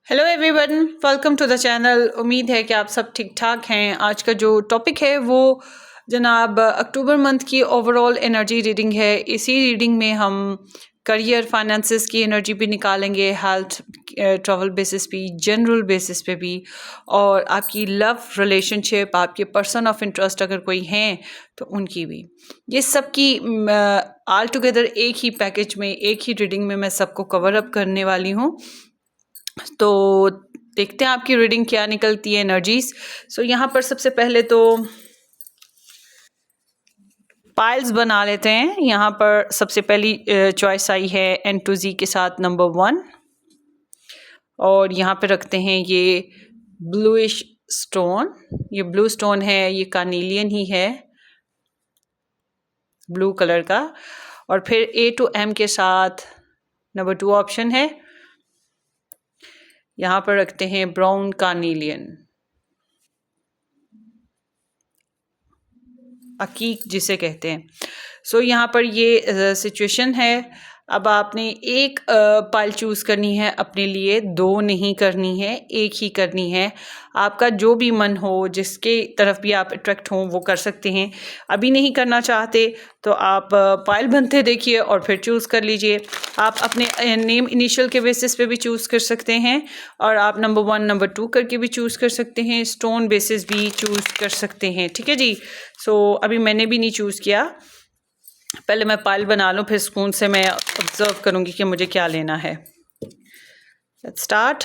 Hello everyone, welcome to the channel. उम्मीद है कि आप सब ठीक ठाक हैं। आज का जो टॉपिक है वो जनाब अक्टूबर मंथ की ओवरऑल एनर्जी रीडिंग है। इसी रीडिंग में हम करियर, फाइनेंसेस की एनर्जी भी निकालेंगे, हेल्थ, ट्रैवल बेसिस पे, जनरल बेसिस पे भी, और आपकी लव रिलेशनशिप, आपके पर्सन ऑफ इंटरेस्ट अगर कोई हैं तो उनकी भी। ये सब की ऑल टुगेदर एक ही पैकेज में, एक ही रीडिंग में मैं सबको कवर अप करने वाली हूँ। तो देखते हैं आपकी रीडिंग क्या निकलती है, एनर्जीज। सो यहाँ पर सबसे पहले तो पाइल्स बना लेते हैं। यहाँ पर सबसे पहली चॉइस आई है N2Z के साथ नंबर 1, और यहाँ पे रखते हैं ये ब्लूइश स्टोन। ये ब्लू स्टोन है, ये कार्नेलियन ही है, ब्लू कलर का। और फिर A to M के साथ नंबर 2 ऑप्शन है, यहाँ पर रखते हैं ब्राउन कार्नेलियन, अकीक जिसे कहते हैं। सो यहाँ पर ये सिचुएशन है। अब आपने एक पाइल चूज़ करनी है अपने लिए, दो नहीं करनी है, एक ही करनी है। आपका जो भी मन हो, जिसके तरफ भी आप अट्रैक्ट हों वो कर सकते हैं। अभी नहीं करना चाहते तो आप पाइल बनते देखिए और फिर चूज़ कर लीजिए। आप अपने नेम इनिशियल के बेसिस पे भी चूज़ कर सकते हैं, और आप नंबर 1 नंबर 2 करके भी चूज़ कर सकते हैं, स्टोन बेसिस भी चूज़ कर सकते हैं। ठीक है जी। सो अभी मैंने भी नहीं चूज़ किया, पहले मैं पाइल बना लूँ, फिर सुकून से मैं ऑब्जर्व करूँगी कि मुझे क्या लेना है। Let's start.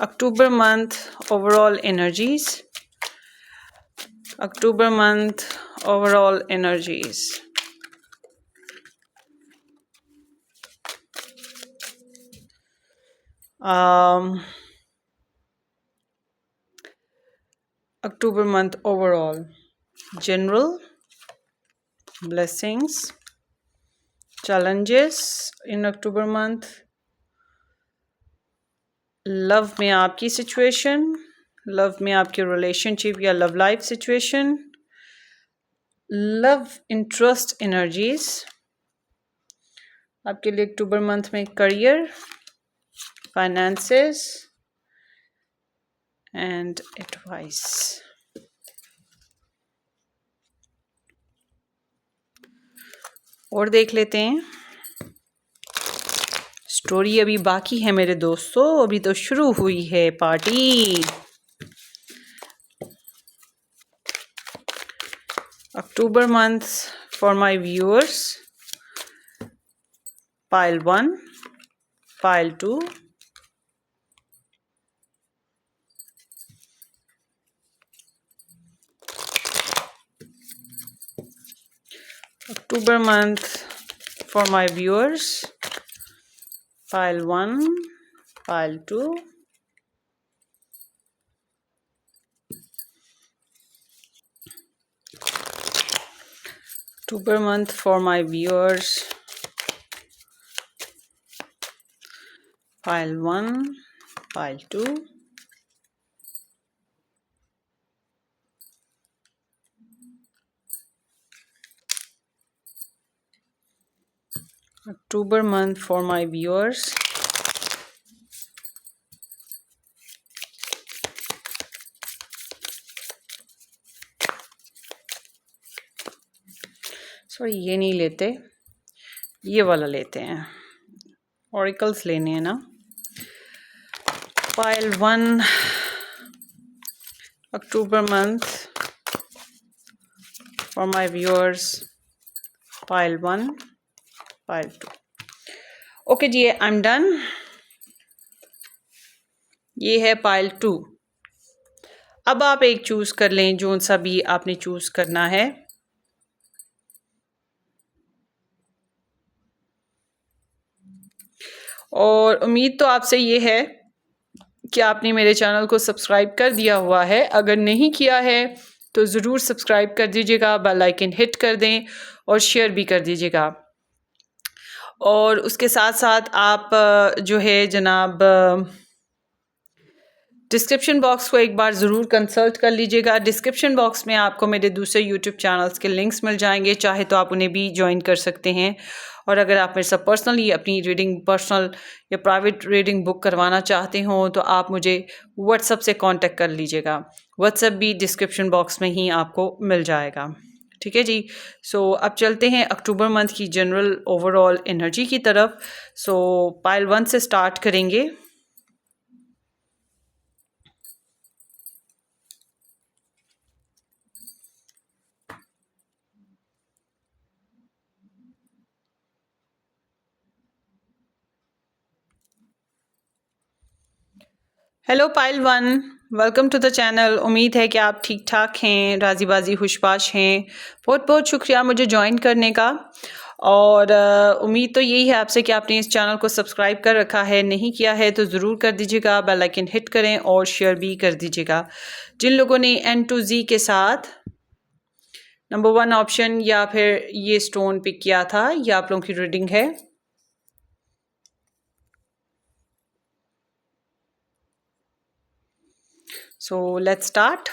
October month overall energies. October month overall energies. October month overall general, blessings, challenges in October month, love में आपकी सिचुएशन, लव में आपकी रिलेशनशिप या love life situation, love interest energies आपके लिए अक्टूबर मंथ में, करियर, फाइनेंसेस एंड एडवाइस। और देख लेते हैं, स्टोरी अभी बाकी है मेरे दोस्तों, अभी तो शुरू हुई है party. October month for my viewers, pile 1, pile 2, October month for my viewers, pile 1, pile 2, October month for my viewers, pile 1, pile 2, October month for my viewers, sorry ये नहीं लेते, ये वाला लेते हैं, ऑरिकल्स लेने हैं ना। Pile 1 October month for my viewers, pile 1, pile 2। Okay जी, आई एम डन। ये है पाइल 2। अब आप एक चूज कर लें, जो सा भी आपने चूज करना है। और उम्मीद तो आपसे ये है कि आपने मेरे चैनल को सब्सक्राइब कर दिया हुआ है। अगर नहीं किया है तो ज़रूर सब्सक्राइब कर दीजिएगा, बेल आइकन हिट कर दें और शेयर भी कर दीजिएगा। और उसके साथ साथ आप जो है जनाब डिस्क्रिप्शन बॉक्स को एक बार ज़रूर कंसल्ट कर लीजिएगा। डिस्क्रिप्शन बॉक्स में आपको मेरे दूसरे यूट्यूब चैनल्स के लिंक्स मिल जाएंगे, चाहे तो आप उन्हें भी ज्वाइन कर सकते हैं। और अगर आप मेरे साथ पर्सनली अपनी रीडिंग, पर्सनल या प्राइवेट रीडिंग बुक करवाना चाहते हो तो आप मुझे व्हाट्सएप से कांटेक्ट कर लीजिएगा। व्हाट्सएप भी डिस्क्रिप्शन बॉक्स में ही आपको मिल जाएगा। ठीक है जी। सो अब चलते हैं अक्टूबर मंथ की जनरल ओवरऑल एनर्जी की तरफ। सो पाइल 1 से स्टार्ट करेंगे। Hello pile 1, welcome to the channel. उम्मीद है कि आप ठीक ठाक हैं, राजी बाजी खुशबाश हैं। बहुत बहुत शुक्रिया मुझे ज्वाइन करने का। और उम्मीद तो यही है आपसे कि आपने इस चैनल को सब्सक्राइब कर रखा है। नहीं किया है तो ज़रूर कर दीजिएगा, बेल आइकन हिट करें और शेयर भी कर दीजिएगा। जिन लोगों ने N to Z के साथ नंबर 1 ऑप्शन या फिर ये स्टोन पिक किया था, ये आप लोगों की रीडिंग है। So let's start.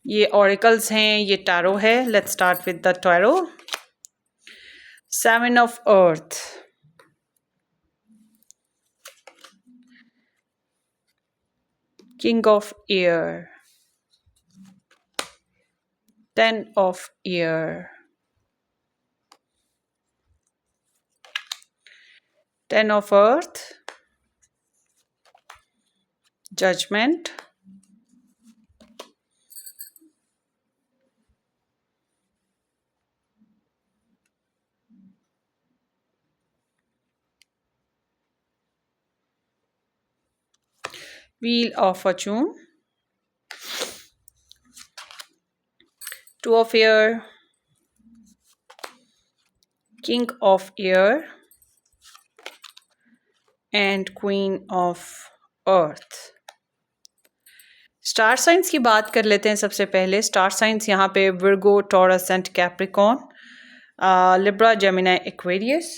ये ऑरिकल्स हैं, ये टैरो है। Let's start with the tarot. 7 of Earth, King of Air, 10 of Air, 10 of Earth, Judgment, Wheel of Fortune, 2 of Air, King of Air and Queen of Earth। Star signs की बात कर लेते हैं सबसे पहले। स्टार साइंस यहाँ पे Virgo, taurus and Capricorn, Libra, Gemini, Aquarius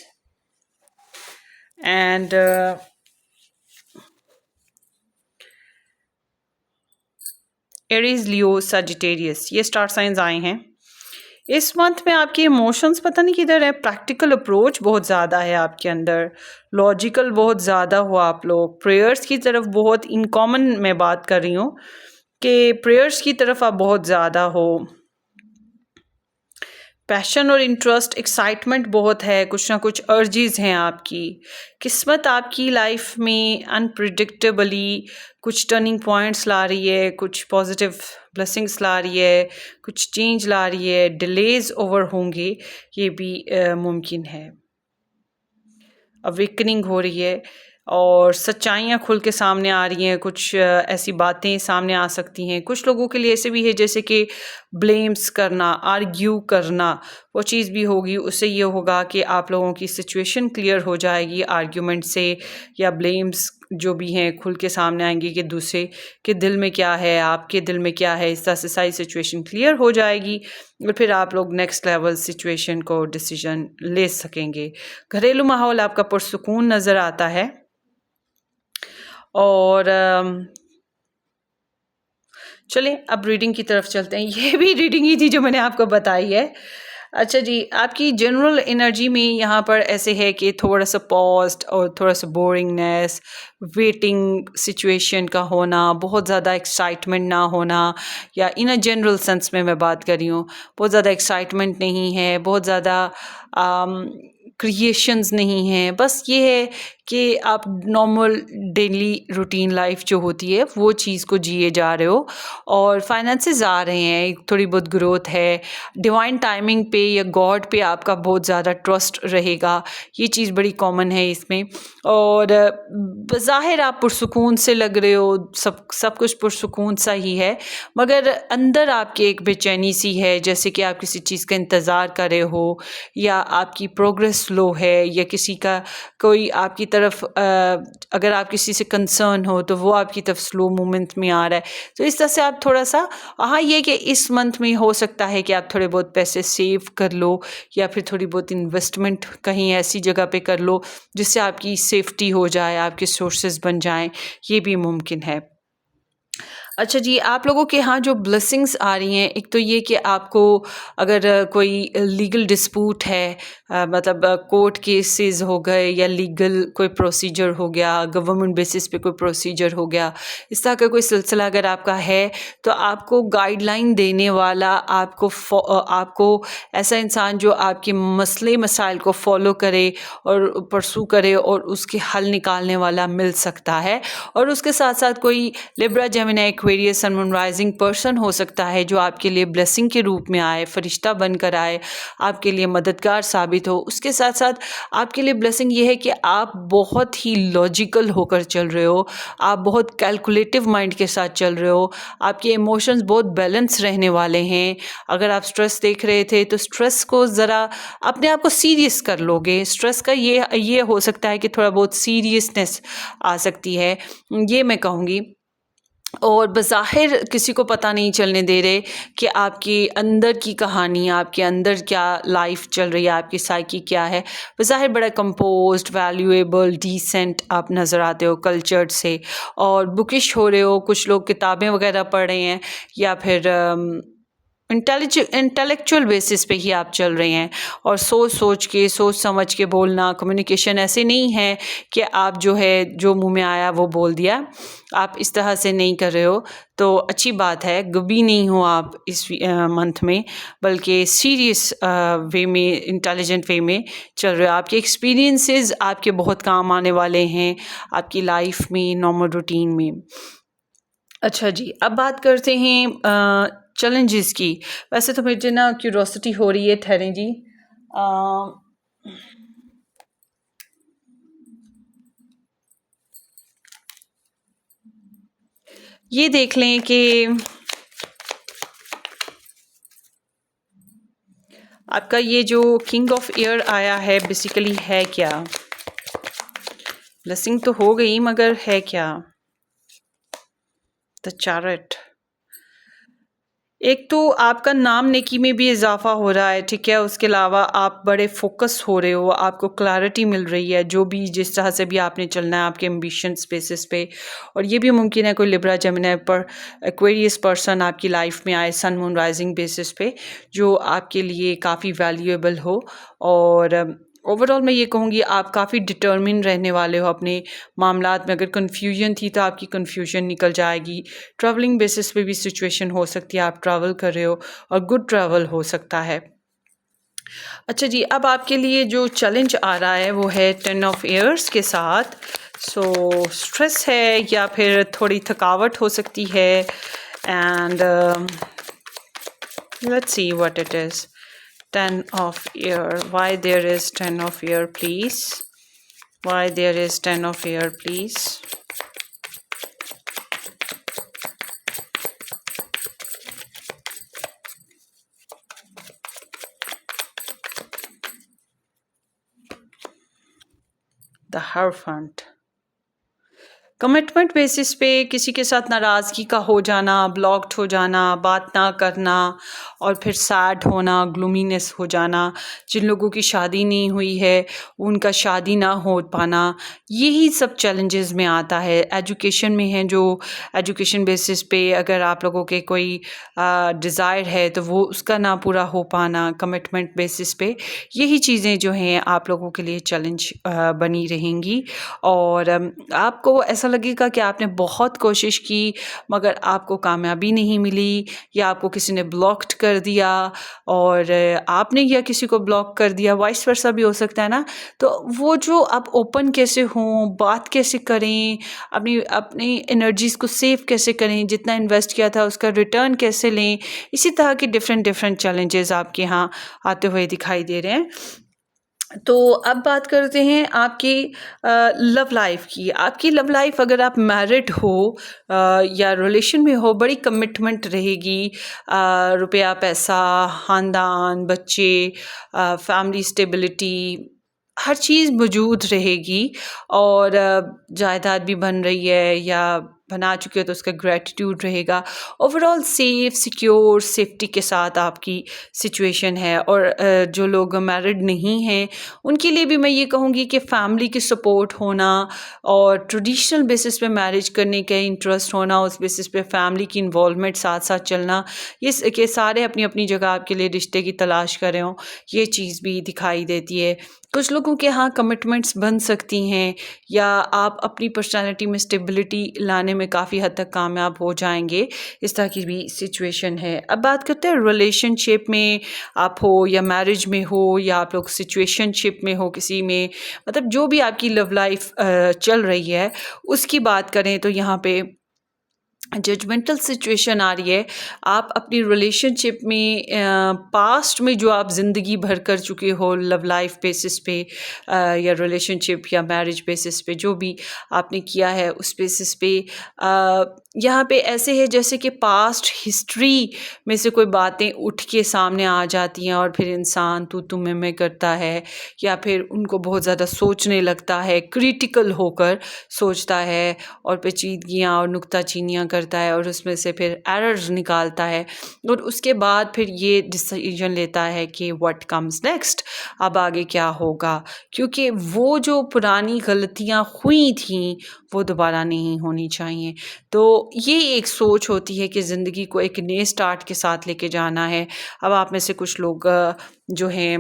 and Aries, Leo, Sagittarius, ये स्टार साइंस आए हैं। इस मंथ में आपके इमोशंस पता नहीं किधर है। प्रैक्टिकल अप्रोच बहुत ज़्यादा है आपके अंदर, लॉजिकल बहुत ज़्यादा हो आप लोग, प्रेयर्स की तरफ बहुत, इन कॉमन मैं बात कर रही हूँ कि प्रेयर्स की तरफ आप बहुत ज़्यादा हो। पैशन और इंटरेस्ट, एक्साइटमेंट बहुत है, कुछ ना कुछ अर्जीज हैं आपकी। किस्मत आपकी लाइफ में अनप्रिडिक्टेबली कुछ टर्निंग पॉइंट्स ला रही है, कुछ पॉजिटिव ब्लेसिंग्स ला रही है, कुछ चेंज ला रही है। डिलेज ओवर होंगे, ये भी मुमकिन है। अवेकनिंग हो रही है और सच्चाइयाँ खुल के सामने आ रही हैं। कुछ ऐसी बातें सामने आ सकती हैं। कुछ लोगों के लिए ऐसे भी है जैसे कि ब्लेम्स करना, आर्ग्यू करना, वो चीज़ भी होगी। उससे ये होगा कि आप लोगों की सिचुएशन क्लियर हो जाएगी आर्ग्यूमेंट से, या ब्लेम्स जो भी हैं खुल के सामने आएंगे कि दूसरे के दिल में क्या है, आपके दिल में क्या है। इस तरह से सारी सिचुएशन क्लियर हो जाएगी और फिर आप लोग नेक्स्ट लेवल सिचुएशन को डिसीजन ले सकेंगे। घरेलू माहौल आपका पुरसुकून नज़र आता है। और चलें अब रीडिंग की तरफ चलते हैं। ये भी रीडिंग ही थी जो मैंने आपको बताई है। अच्छा जी, आपकी जनरल एनर्जी में यहाँ पर ऐसे है कि थोड़ा सा पॉज्ड और थोड़ा सा बोरिंगनेस, वेटिंग सिचुएशन का होना, बहुत ज़्यादा एक्साइटमेंट ना होना, या इन अ जनरल सेंस में मैं बात कर रही हूँ, बहुत ज़्यादा एक्साइटमेंट नहीं है, बहुत ज़्यादा क्रिएशंस नहीं हैं। बस ये है कि आप नॉर्मल डेली रूटीन लाइफ जो होती है वो चीज़ को जिए जा रहे हो और फाइनेंसेस आ रहे हैं, थोड़ी बहुत ग्रोथ है। डिवाइन टाइमिंग पे या गॉड पे आपका बहुत ज़्यादा ट्रस्ट रहेगा, ये चीज़ बड़ी कॉमन है इसमें। और बस बज़ाहिर आप पुरसुकून से लग रहे हो, सब कुछ पुरसुकून सा ही है, मगर अंदर आपके एक बेचैनी सी है, जैसे कि आप किसी चीज़ का इंतज़ार कर रहे हो, या आपकी प्रोग्रेस स्लो है, या किसी का कोई आपकी तरफ अगर आप किसी से कंसर्न हो तो वो आपकी तरफ स्लो मूवमेंट में आ रहा है। तो इस तरह से आप थोड़ा सा, हाँ, ये कि इस मंथ में हो सकता है कि आप थोड़े बहुत पैसे सेव कर लो, या फिर थोड़ी बहुत इन्वेस्टमेंट कहीं ऐसी जगह पे कर लो जिससे आपकी सेफ्टी हो जाए, आपके सोर्सेज बन जाएं, ये भी मुमकिन है। अच्छा जी, आप लोगों के यहाँ जो ब्लेसिंग्स आ रही हैं, एक तो ये कि आपको अगर कोई लीगल डिस्प्यूट है, मतलब कोर्ट केसेस हो गए, या लीगल कोई प्रोसीजर हो गया, गवर्नमेंट बेसिस पे कोई प्रोसीजर हो गया, इस तरह का कोई सिलसिला अगर आपका है, तो आपको गाइडलाइन देने वाला, आपको ऐसा इंसान जो आपके मसले मसाइल को फॉलो करे और परसू करे और उसके हल निकालने वाला मिल सकता है। और उसके साथ साथ कोई Libra, Gemini, Aquarius, sun moon rising person हो सकता है जो आपके लिए ब्लेसिंग के रूप में आए, फरिश्ता बनकर आए, आपके लिए मददगार साबित हो। उसके साथ साथ आपके लिए ब्लेसिंग ये है कि आप बहुत ही लॉजिकल होकर चल रहे हो, आप बहुत कैलकुलेटिव माइंड के साथ चल रहे हो, आपके इमोशंस बहुत बैलेंस रहने वाले हैं। अगर आप स्ट्रेस देख रहे थे तो स्ट्रेस को ज़रा अपने आप को सीरियस कर लोगे। स्ट्रेस का ये हो सकता है कि थोड़ा बहुत सीरियसनेस आ सकती है, ये मैं कहूँगी। और बज़ाहिर किसी को पता नहीं चलने दे रहे कि आपके अंदर की कहानी, आपके अंदर क्या लाइफ चल रही है, आपकी साइकी क्या है। बज़ाहिर बड़ा कंपोज्ड, वैल्यूएबल, डिसेंट आप नज़र आते हो कल्चर्ड से, और बुकिश हो रहे हो। कुछ लोग किताबें वगैरह पढ़ रहे हैं, या फिर इंटेलेक्चुअल बेसिस पे ही आप चल रहे हैं, और सोच समझ के बोलना। कम्युनिकेशन ऐसे नहीं है कि आप जो है जो मुंह में आया वो बोल दिया, आप इस तरह से नहीं कर रहे हो। तो अच्छी बात है, गबी नहीं हो आप इस मंथ में, बल्कि सीरियस वे में, इंटेलिजेंट वे में चल रहे हो। आपके एक्सपीरियंसेस आपके बहुत काम आने वाले हैं आपकी लाइफ में, नॉर्मल रूटीन में। अच्छा जी, अब बात करते हैं चैलेंजेस की। वैसे तो मुझे ना क्यूरोसिटी हो रही है, ठहरें जी। ये देख लें कि आपका ये जो किंग ऑफ एयर आया है बेसिकली है क्या। ब्लेसिंग तो हो गई, मगर है क्या। The chariot. एक तो आपका नाम नेकी में भी इजाफा हो रहा है, ठीक है। उसके अलावा आप बड़े फोकस हो रहे हो, आपको क्लैरिटी मिल रही है जो भी, जिस तरह से भी आपने चलना है आपके एम्बिशन बेसिस पे। और ये भी मुमकिन है कोई लिब्रा, जेमिनी पर एक्वेरियस पर्सन आपकी लाइफ में आए सन मून राइजिंग बेसिस पे, जो आपके लिए काफ़ी वैल्यूएबल हो। और ओवरऑल मैं ये कहूँगी आप काफ़ी डिटर्मिन रहने वाले हो अपने मामलात में। अगर कन्फ्यूजन थी तो आपकी कन्फ्यूजन निकल जाएगी। ट्रैवलिंग बेसिस पे भी सिचुएशन हो सकती है, आप ट्रैवल कर रहे हो और गुड ट्रैवल हो सकता है। अच्छा जी, अब आपके लिए जो चैलेंज आ रहा है वो है 10 ऑफ एयर्स के साथ। सो स्ट्रेस है, या फिर थोड़ी थकावट हो सकती है। And let's see what it is. 10 of air. Why there is 10 of air, please? Why there is 10 of air, please? The Hierophant. Commitment basis पे किसी के साथ नाराज़गी का हो जाना, ब्लॉक्ड हो जाना, बात ना करना, और फिर सैड होना, ग्लूमीनेस हो जाना। जिन लोगों की शादी नहीं हुई है उनका शादी ना हो पाना, यही सब चैलेंजेस में आता है। एजुकेशन में है, जो एजुकेशन बेसिस पे अगर आप लोगों के कोई डिज़ायर है तो वो उसका ना पूरा हो पाना, कमिटमेंट बेसिस पे, यही चीज़ें जो हैं आप लोगों के लिए चैलेंज बनी रहेंगी। और आपको ऐसा लगेगा कि आपने बहुत कोशिश की मगर आपको कामयाबी नहीं मिली, या आपको किसी ने ब्लॉक्ड कर दिया और आपने या किसी को ब्लॉक कर दिया, वाइस वर्सा भी हो सकता है ना। तो वो जो आप ओपन कैसे हों, बात कैसे करें, अपनी अपनी एनर्जीज़ को सेव कैसे करें, जितना इन्वेस्ट किया था उसका रिटर्न कैसे लें, इसी तरह के डिफरेंट चैलेंजेस आपके यहाँ आते हुए दिखाई दे रहे हैं। तो अब बात करते हैं आपकी लव लाइफ की। आपकी लव लाइफ, अगर आप मैरिड हो या रिलेशन में हो, बड़ी कमिटमेंट रहेगी। रुपया, पैसा, ख़ानदान, बच्चे, फैमिली स्टेबिलिटी, हर चीज़ मौजूद रहेगी। और जायदाद भी बन रही है या बना चुके हो तो उसका ग्रैटिट्यूड रहेगा। ओवरऑल सेफ, सिक्योर, सेफ्टी के साथ आपकी सिचुएशन है। और जो लोग मैरिड नहीं हैं उनके लिए भी मैं ये कहूँगी कि फैमिली की सपोर्ट होना और ट्रेडिशनल बेसिस पे मैरिज करने का इंटरेस्ट होना, उस बेसिस पे फैमिली की इन्वॉल्वमेंट साथ साथ चलना, ये सारे अपनी अपनी जगह आपके लिए रिश्ते की तलाश कर रहे हों, ये चीज़ भी दिखाई देती है। कुछ लोगों के यहाँ कमिटमेंट्स बन सकती हैं या आप अपनी पर्सनैलिटी में स्टेबिलिटी लाने में काफ़ी हद तक कामयाब हो जाएंगे। इस तरह की भी सिचुएशन है। अब बात करते हैं रिलेशनशिप में आप हो या मैरिज में हो या आप लोग सिचुएशनशिप में हो किसी में, मतलब जो भी आपकी लव लाइफ चल रही है उसकी बात करें तो यहाँ पे जजमेंटल सिचुएशन आ रही है। आप अपनी रिलेशनशिप में पास्ट में जो आप ज़िंदगी भर कर चुके हो लव लाइफ बेसिस पे या रिलेशनशिप या मैरिज बेसिस पे, जो भी आपने किया है उस बेसिस पे यहाँ पे ऐसे है जैसे कि पास्ट हिस्ट्री में से कोई बातें उठ के सामने आ जाती हैं और फिर इंसान तू मैं करता है या फिर उनको बहुत ज़्यादा सोचने लगता है, क्रिटिकल होकर सोचता है और पेचीदगियाँ और नुक्ताचीनियाँ करता है और उसमें से फिर एरर्स निकालता है और उसके बाद फिर ये डिसीजन लेता है कि व्हाट कम्स नेक्स्ट, अब आगे क्या होगा, क्योंकि वो जो पुरानी गलतियाँ हुई थी वो दोबारा नहीं होनी चाहिए। तो ये एक सोच होती है कि ज़िंदगी को एक नए स्टार्ट के साथ लेके जाना है। अब आप में से कुछ लोग जो हैं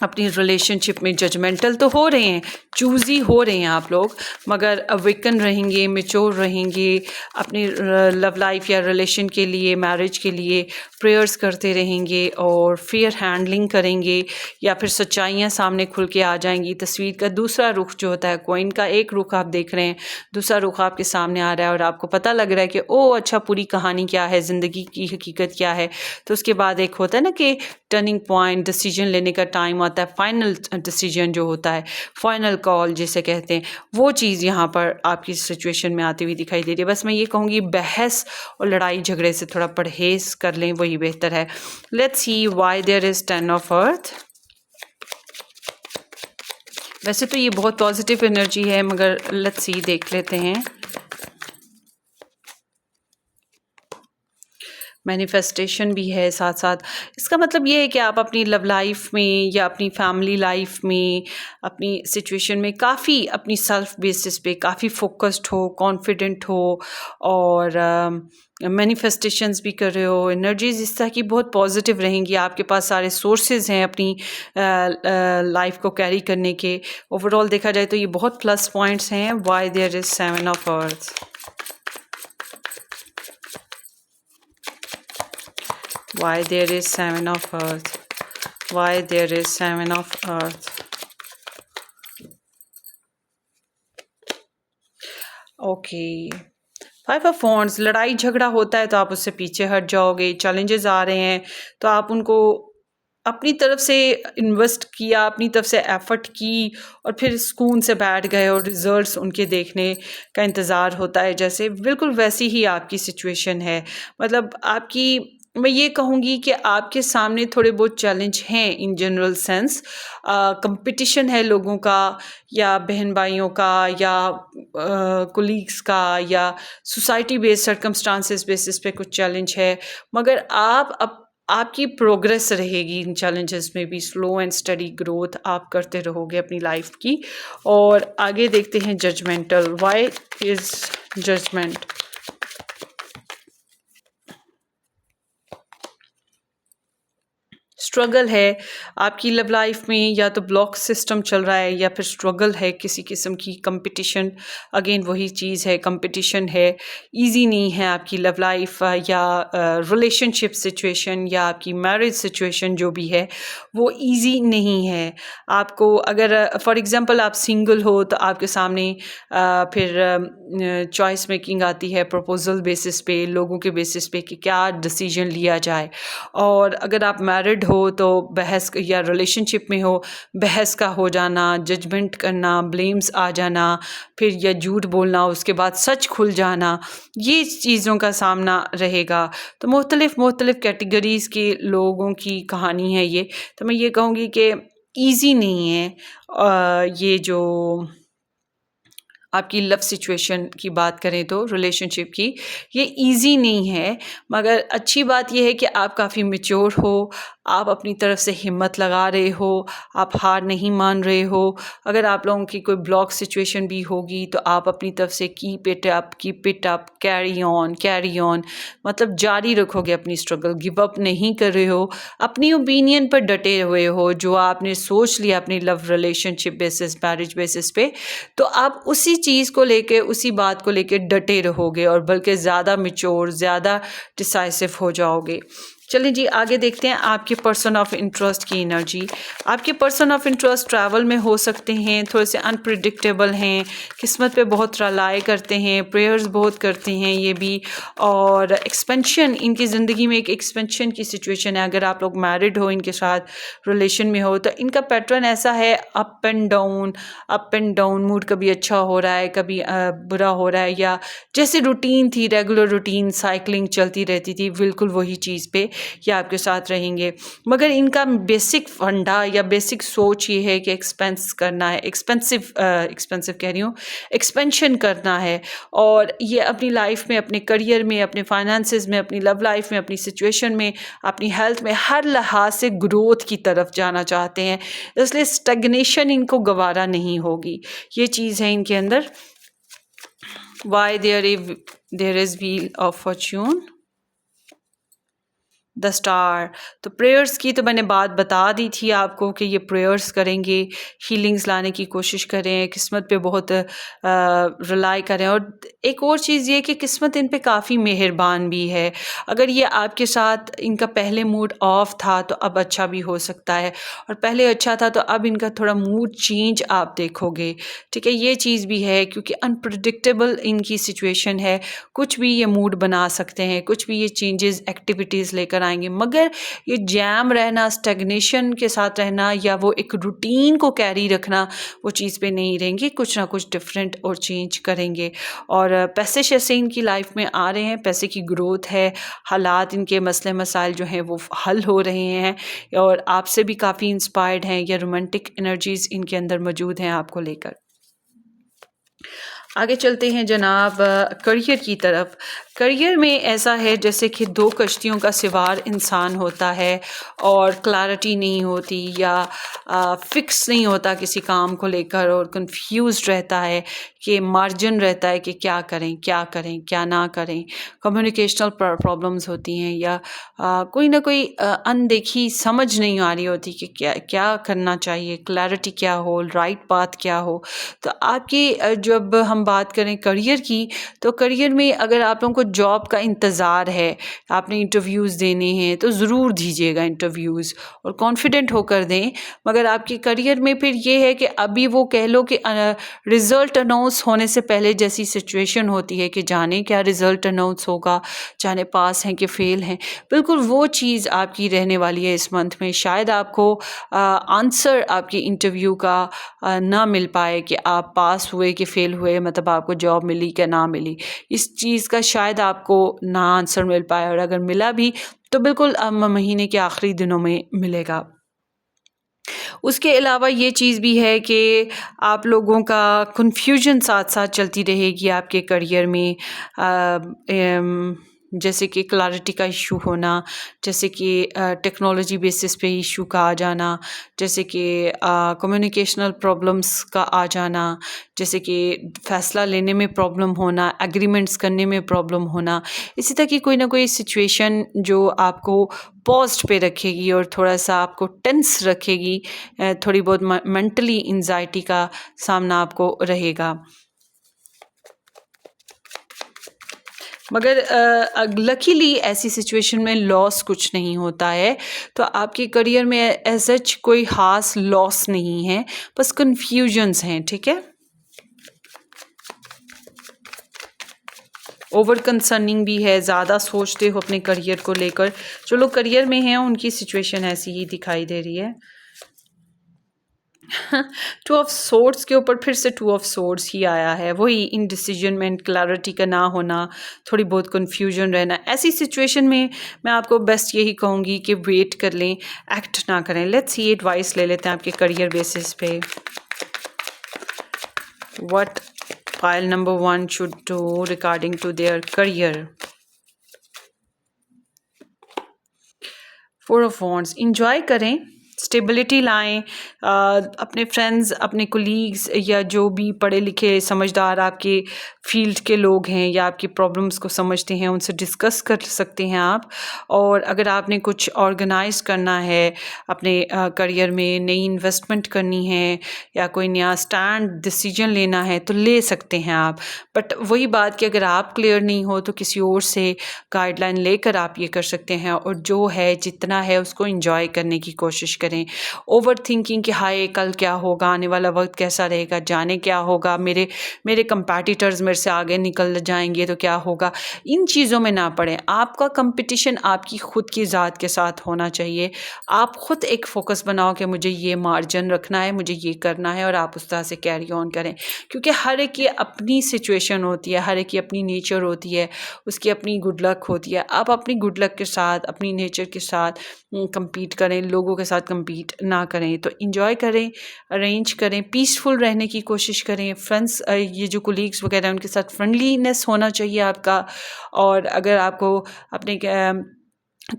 अपनी रिलेशनशिप में जजमेंटल तो हो रहे हैं, चूज़ी हो रहे हैं आप लोग, मगर अवेकन रहेंगे, मैच्योर रहेंगे, अपनी लव लाइफ या रिलेशन के लिए, मैरिज के लिए प्रेयर्स करते रहेंगे और फेयर हैंडलिंग करेंगे या फिर सच्चाइयाँ सामने खुल के आ जाएंगी। तस्वीर का दूसरा रुख जो होता है, कॉइन का एक रुख आप देख रहे हैं, दूसरा रुख आपके सामने आ रहा है और आपको पता लग रहा है कि ओह अच्छा, पूरी कहानी क्या है, ज़िंदगी की हकीकत क्या है। तो उसके बाद एक होता है ना कि टर्निंग पॉइंट, डिसीजन लेने का टाइम आता है, फाइनल डिसीजन जो होता है, फाइनल कॉल जिसे कहते हैं, वो चीज़ यहाँ पर आपकी सिचुएशन में आती हुई दिखाई दे रही है। बस मैं ये कहूँगी बहस और लड़ाई झगड़े से थोड़ा परहेज़ कर लें, वही बेहतर है। Let's see why there is 10 of earth. वैसे तो ये बहुत पॉजिटिव एनर्जी है, मगर लेट्स सी, देख लेते हैं। मैनिफेस्टेशन भी है साथ साथ। इसका मतलब ये है कि आप अपनी लव लाइफ में या अपनी फैमिली लाइफ में, अपनी सिचुएशन में काफ़ी अपनी सेल्फ बेसिस पे काफ़ी फोकस्ड हो, कॉन्फिडेंट हो और मैनिफेस्टेशंस भी कर रहे हो। एनर्जीज इस तरह की बहुत पॉजिटिव रहेंगी। आपके पास सारे सोर्सेज हैं अपनी लाइफ को कैरी करने के। ओवरऑल देखा जाए तो ये बहुत प्लस पॉइंट्स हैं। Why there is 7 of earth. Why there is 7 of earth? Why there is 7 of earth? Okay, 5 of wands. लड़ाई झगड़ा होता है तो आप उससे पीछे हट जाओगे। चैलेंजेस आ रहे हैं तो आप उनको अपनी तरफ से इन्वेस्ट किया, अपनी तरफ से एफर्ट की और फिर सुकून से बैठ गए और रिजल्ट्स उनके देखने का इंतज़ार होता है। जैसे बिल्कुल वैसी ही आपकी सिचुएशन है। मतलब आपकी, मैं ये कहूँगी कि आपके सामने थोड़े बहुत चैलेंज हैं इन जनरल सेंस। कंपटीशन है लोगों का या बहन भाइयों का या कोलीग्स का या सोसाइटी बेस्ड सर्कमस्टांसेस बेसिस पे कुछ चैलेंज है, मगर आपकी प्रोग्रेस रहेगी इन चैलेंजेस में भी। स्लो एंड स्टडी ग्रोथ आप करते रहोगे अपनी लाइफ की। और आगे देखते हैं judgmental. Why is judgement? Struggle है आपकी लव लाइफ में, या तो ब्लॉक सिस्टम चल रहा है या फिर स्ट्रगल है किसी किस्म की। कंपटीशन, अगेन वही चीज़ है, कंपटीशन है। इजी नहीं है आपकी लव लाइफ या रिलेशनशिप सिचुएशन या आपकी मैरिज सिचुएशन जो भी है वो इजी नहीं है। आपको अगर फॉर एग्जांपल आप सिंगल हो तो आपके सामने फिर चॉइस मेकिंग आती है प्रपोजल बेसिस पे, लोगों के बेसिस पे कि क्या डिसीजन लिया जाए। और अगर आप मैरिड हो हो तो बहस, या रिलेशनशिप में हो बहस का हो जाना, जजमेंट करना, ब्लेम्स आ जाना, फिर या झूठ बोलना, उसके बाद सच खुल जाना, ये चीज़ों का सामना रहेगा। तो मुख्तलिफ़ कैटेगरीज़ के लोगों की कहानी है ये। तो मैं ये कहूँगी कि ईज़ी नहीं है ये जो आपकी लव सिचुएशन की बात करें तो रिलेशनशिप की, ये ईज़ी नहीं है। मगर अच्छी बात ये है कि आप काफ़ी मैच्योर हो, आप अपनी तरफ से हिम्मत लगा रहे हो, आप हार नहीं मान रहे हो। अगर आप लोगों की कोई ब्लॉक सिचुएशन भी होगी तो आप अपनी तरफ से keep it up, carry on, मतलब जारी रखोगे अपनी स्ट्रगल, गिव अप नहीं कर रहे हो, अपनी ओपिनियन पर डटे हुए हो, जो आपने सोच लिया अपनी love relationship basis, marriage basis पे, तो आप उसी चीज़ को लेके, उसी बात को लेके डटे रहोगे और बल्कि ज़्यादा मैच्योर, ज़्यादा डिसाइसिव हो जाओगे। चलिए जी, आगे देखते हैं आपके पर्सन ऑफ इंटरेस्ट की एनर्जी। आपके पर्सन ऑफ इंटरेस्ट ट्रैवल में हो सकते हैं, थोड़े से अनप्रिडिक्टेबल हैं, किस्मत पे बहुत रिलाय करते हैं, प्रेयर्स बहुत करते हैं ये भी, और एक्सपेंशन, इनकी ज़िंदगी में एक एक्सपेंशन की सिचुएशन है। अगर आप लोग मैरिड हो, इनके साथ रिलेशन में हो, तो इनका पैटर्न ऐसा है, अप एंड डाउन, मूड कभी अच्छा हो रहा है, कभी बुरा हो रहा है, या जैसे रूटीन थी, रेगुलर रूटीन साइकिलिंग चलती रहती थी, बिल्कुल वही चीज़ पे ये आपके साथ रहेंगे। मगर इनका बेसिक फंडा या बेसिक सोच ये है कि एक्सपेंस करना है, एक्सपेंसिव कह रही हूँ, एक्सपेंशन करना है, और ये अपनी लाइफ में, अपने करियर में, अपने फाइनेंसेस में, अपनी लव लाइफ में, अपनी सिचुएशन में, अपनी हेल्थ में, हर लिहाज से ग्रोथ की तरफ जाना चाहते हैं। इसलिए स्टैग्नेशन इनको गवारा नहीं होगी, ये चीज़ है इनके अंदर। Why there is wheel of fortune, the star. तो प्रेयर्स की तो मैंने बात बता दी थी आपको कि ये प्रेयर्स करेंगे, हीलिंग्स लाने की कोशिश करें, किस्मत पे बहुत रिलाई करें। और एक और चीज़ ये कि किस्मत इन पे काफ़ी मेहरबान भी है। अगर ये आपके साथ, इनका पहले मूड ऑफ था तो अब अच्छा भी हो सकता है, और पहले अच्छा था तो अब इनका थोड़ा मूड चेंज आप देखोगे, ठीक है। ये चीज़ भी है क्योंकि अनप्रिडिक्टेबल इनकी सिचुएशन है, कुछ भी ये मूड बना सकते हैं, कुछ भी ये चेंजेस एक्टिविटीज़ लेकर आएंगे। मगर ये जैम रहना, स्टैग्नेशन के साथ रहना, या वो एक रूटीन को कैरी रखना, वो चीज़ पे नहीं रहेंगे, कुछ ना कुछ डिफरेंट और चेंज करेंगे। और पैसे शैसे इनकी लाइफ में आ रहे हैं, पैसे की ग्रोथ है, हालात, इनके मसले मसाइल जो हैं वो हल हो रहे हैं, और आपसे भी काफ़ी इंस्पायर्ड हैं, या रोमांटिक एनर्जीज इनके अंदर मौजूद हैं आपको लेकर। आगे चलते हैं जनाब करियर की तरफ। करियर में ऐसा है जैसे कि दो कश्तियों का सवार इंसान होता है, और क्लैरिटी नहीं होती, या फिक्स नहीं होता किसी काम को लेकर, और कंफ्यूज्ड रहता है, कि मार्जिन रहता है कि क्या करें क्या ना करें। कम्युनिकेशनल प्रॉब्लम्स होती हैं, या कोई ना कोई अनदेखी समझ नहीं आ रही होती कि क्या करना चाहिए, क्लैरिटी क्या हो, राइट पाथ क्या हो। तो आपकी जब हम बात करें करियर की, तो करियर में अगर आप लोगों को जॉब का इंतज़ार है, आपने इंटरव्यूज़ देने हैं, तो ज़रूर दीजिएगा इंटरव्यूज़, और कॉन्फिडेंट होकर दें। मगर आपके करियर में फिर ये है कि अभी वो कह लो कि रिज़ल्ट अनाउंस होने से पहले जैसी सिचुएशन होती है कि जाने क्या रिज़ल्ट अनाउंस होगा, जाने पास हैं कि फ़ेल हैं, बिल्कुल वो चीज़ आपकी रहने वाली है इस मंथ में। शायद आपको आंसर आपकी इंटरव्यू का ना मिल पाए कि आप पास हुए कि फ़ेल हुए, मतलब आपको जॉब मिली कि ना मिली, इस चीज़ का शायद आपको ना आंसर मिल पाए, और अगर मिला भी तो बिल्कुल महीने के आखिरी दिनों में मिलेगा। उसके अलावा ये चीज़ भी है कि आप लोगों का कन्फ्यूजन साथ साथ चलती रहेगी आपके करियर में, जैसे कि क्लैरिटी का इशू होना, जैसे कि टेक्नोलॉजी बेसिस पे इशू का आ जाना, जैसे कि कम्युनिकेशनल प्रॉब्लम्स का आ जाना, जैसे कि फ़ैसला लेने में प्रॉब्लम होना, एग्रीमेंट्स करने में प्रॉब्लम होना। इसी तरह की कोई ना कोई सिचुएशन जो आपको पॉज़्ड पे रखेगी और थोड़ा-सा आपको टेंस रखेगी, थोड़ी बहुत मेंटली एंग्ज़ायटी का सामना आपको रहेगा। मगर लकीली ऐसी सिचुएशन में लॉस कुछ नहीं होता है, तो आपके करियर में एज़ सच कोई ख़ास लॉस नहीं है, बस कन्फ्यूजन्स हैं, ठीक है? ओवर कंसर्निंग भी है, ज़्यादा सोचते हो अपने करियर को लेकर। जो लोग करियर में हैं उनकी सिचुएशन ऐसी ही दिखाई दे रही है। टू ऑफ सोर्ड्स के ऊपर फिर से टू ऑफ सोर्ड्स ही आया है, वही इनडिसीजनमेंट, क्लैरिटी का ना होना, थोड़ी बहुत कन्फ्यूजन रहना। ऐसी सिचुएशन में मैं आपको बेस्ट यही कहूँगी कि वेट कर लें, एक्ट ना करें। लेट्स सी एडवाइस ले लेते हैं आपके करियर बेसिस पे। What pile number 1 should do regarding to their career. 4 of wands, enjoy करें, स्टेबिलिटी लाएं, अपने फ्रेंड्स, अपने कोलीग्स या जो भी पढ़े लिखे समझदार आपके फील्ड के लोग हैं या आपकी प्रॉब्लम्स को समझते हैं, उनसे डिस्कस कर सकते हैं आप। और अगर आपने कुछ ऑर्गेनाइज करना है अपने करियर में, नई इन्वेस्टमेंट करनी है या कोई नया स्टैंड डिसीजन लेना है तो ले सकते हैं आप। बट वही बात कि अगर आप क्लियर नहीं हो तो किसी और से गाइडलाइन लेकर आप ये कर सकते हैं। और जो है जितना है उसको इंजॉय करने की कोशिश करें। ओवर थिंकिंग कि हाय कल क्या होगा, आने वाला वक्त कैसा रहेगा, जाने क्या होगा, मेरे कंपैटिटर्स मेरे से आगे निकल जाएंगे तो क्या होगा, इन चीज़ों में ना पड़ें। आपका कंपटीशन आपकी खुद की ज़ात के साथ होना चाहिए। आप खुद एक फोकस बनाओ कि मुझे ये मार्जिन रखना है, मुझे ये करना है, और आप उस तरह से कैरी ऑन करें। क्योंकि हर एक की अपनी सिचुएशन होती है, हर एक की अपनी नेचर होती है, उसकी अपनी गुड लक होती है। आप अपनी गुड लक के साथ, अपनी नेचर के साथ compete करें, लोगों के साथ compete ना करें। तो enjoy करें, अरेंज करें, पीसफुल रहने की कोशिश करें। फ्रेंड्स, ये जो कोलीग्स वगैरह उनके साथ फ्रेंडलीनेस होना चाहिए आपका। और अगर आपको अपने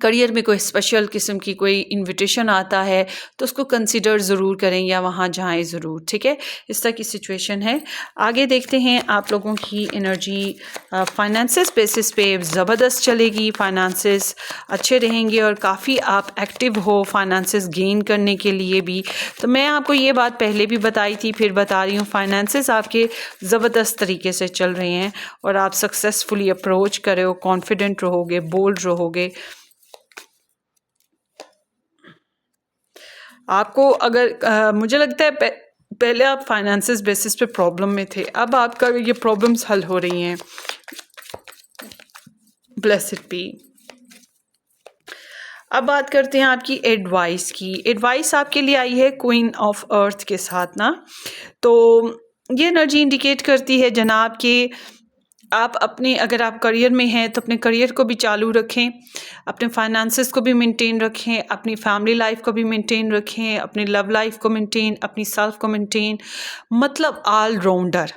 करियर में कोई स्पेशल किस्म की कोई इनविटेशन आता है तो उसको कंसिडर ज़रूर करें या वहाँ जाएं ज़रूर, ठीक है। इस तरह की सिचुएशन है। आगे देखते हैं आप लोगों की एनर्जी। फाइनेंसेस बेसिस पे ज़बरदस्त चलेगी, फाइनेंसेस अच्छे रहेंगे और काफ़ी आप एक्टिव हो फाइनेंसेस गेन करने के लिए भी। तो मैं आपको ये बात पहले भी बताई थी, फिर बता रही हूँ, फाइनेंसेस आपके ज़बरदस्त तरीके से चल रहे हैं और आप सक्सेसफुली अप्रोच कर रहे हो, कॉन्फिडेंट रहोगे, बोल्ड रहोगे। आपको अगर मुझे लगता है पहले आप फाइनेंसेस बेसिस पे प्रॉब्लम में थे, अब आपका ये प्रॉब्लम्स हल हो रही हैं। Blessed be. अब बात करते हैं आपकी एडवाइस की। एडवाइस आपके लिए आई है क्वीन ऑफ अर्थ के साथ ना। तो ये एनर्जी इंडिकेट करती है जनाब कि आप अपने, अगर आप करियर में हैं तो अपने करियर को भी चालू रखें, अपने फाइनेंसेस को भी मेंटेन रखें, अपनी फैमिली लाइफ को भी मेंटेन रखें, अपनी लव लाइफ को मेंटेन, अपनी सेल्फ को मेंटेन। मतलब ऑल राउंडर,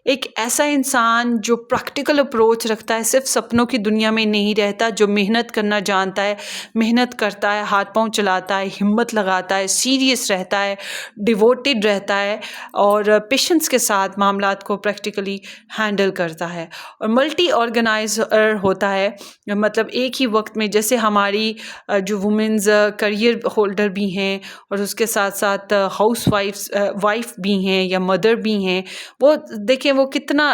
एक ऐसा इंसान जो प्रैक्टिकल अप्रोच रखता है, सिर्फ सपनों की दुनिया में नहीं रहता, जो मेहनत करना जानता है, मेहनत करता है, हाथ पांव चलाता है, हिम्मत लगाता है, सीरियस रहता है, डिवोटेड रहता है और पेशेंस के साथ मामलात को प्रैक्टिकली हैंडल करता है और मल्टी ऑर्गेनाइजर होता है। मतलब एक ही वक्त में, जैसे हमारी जो वुमेन्स करियर होल्डर भी हैं और उसके साथ साथ हाउस वाइफ भी हैं या मदर भी हैं, वो देखिए वो कितना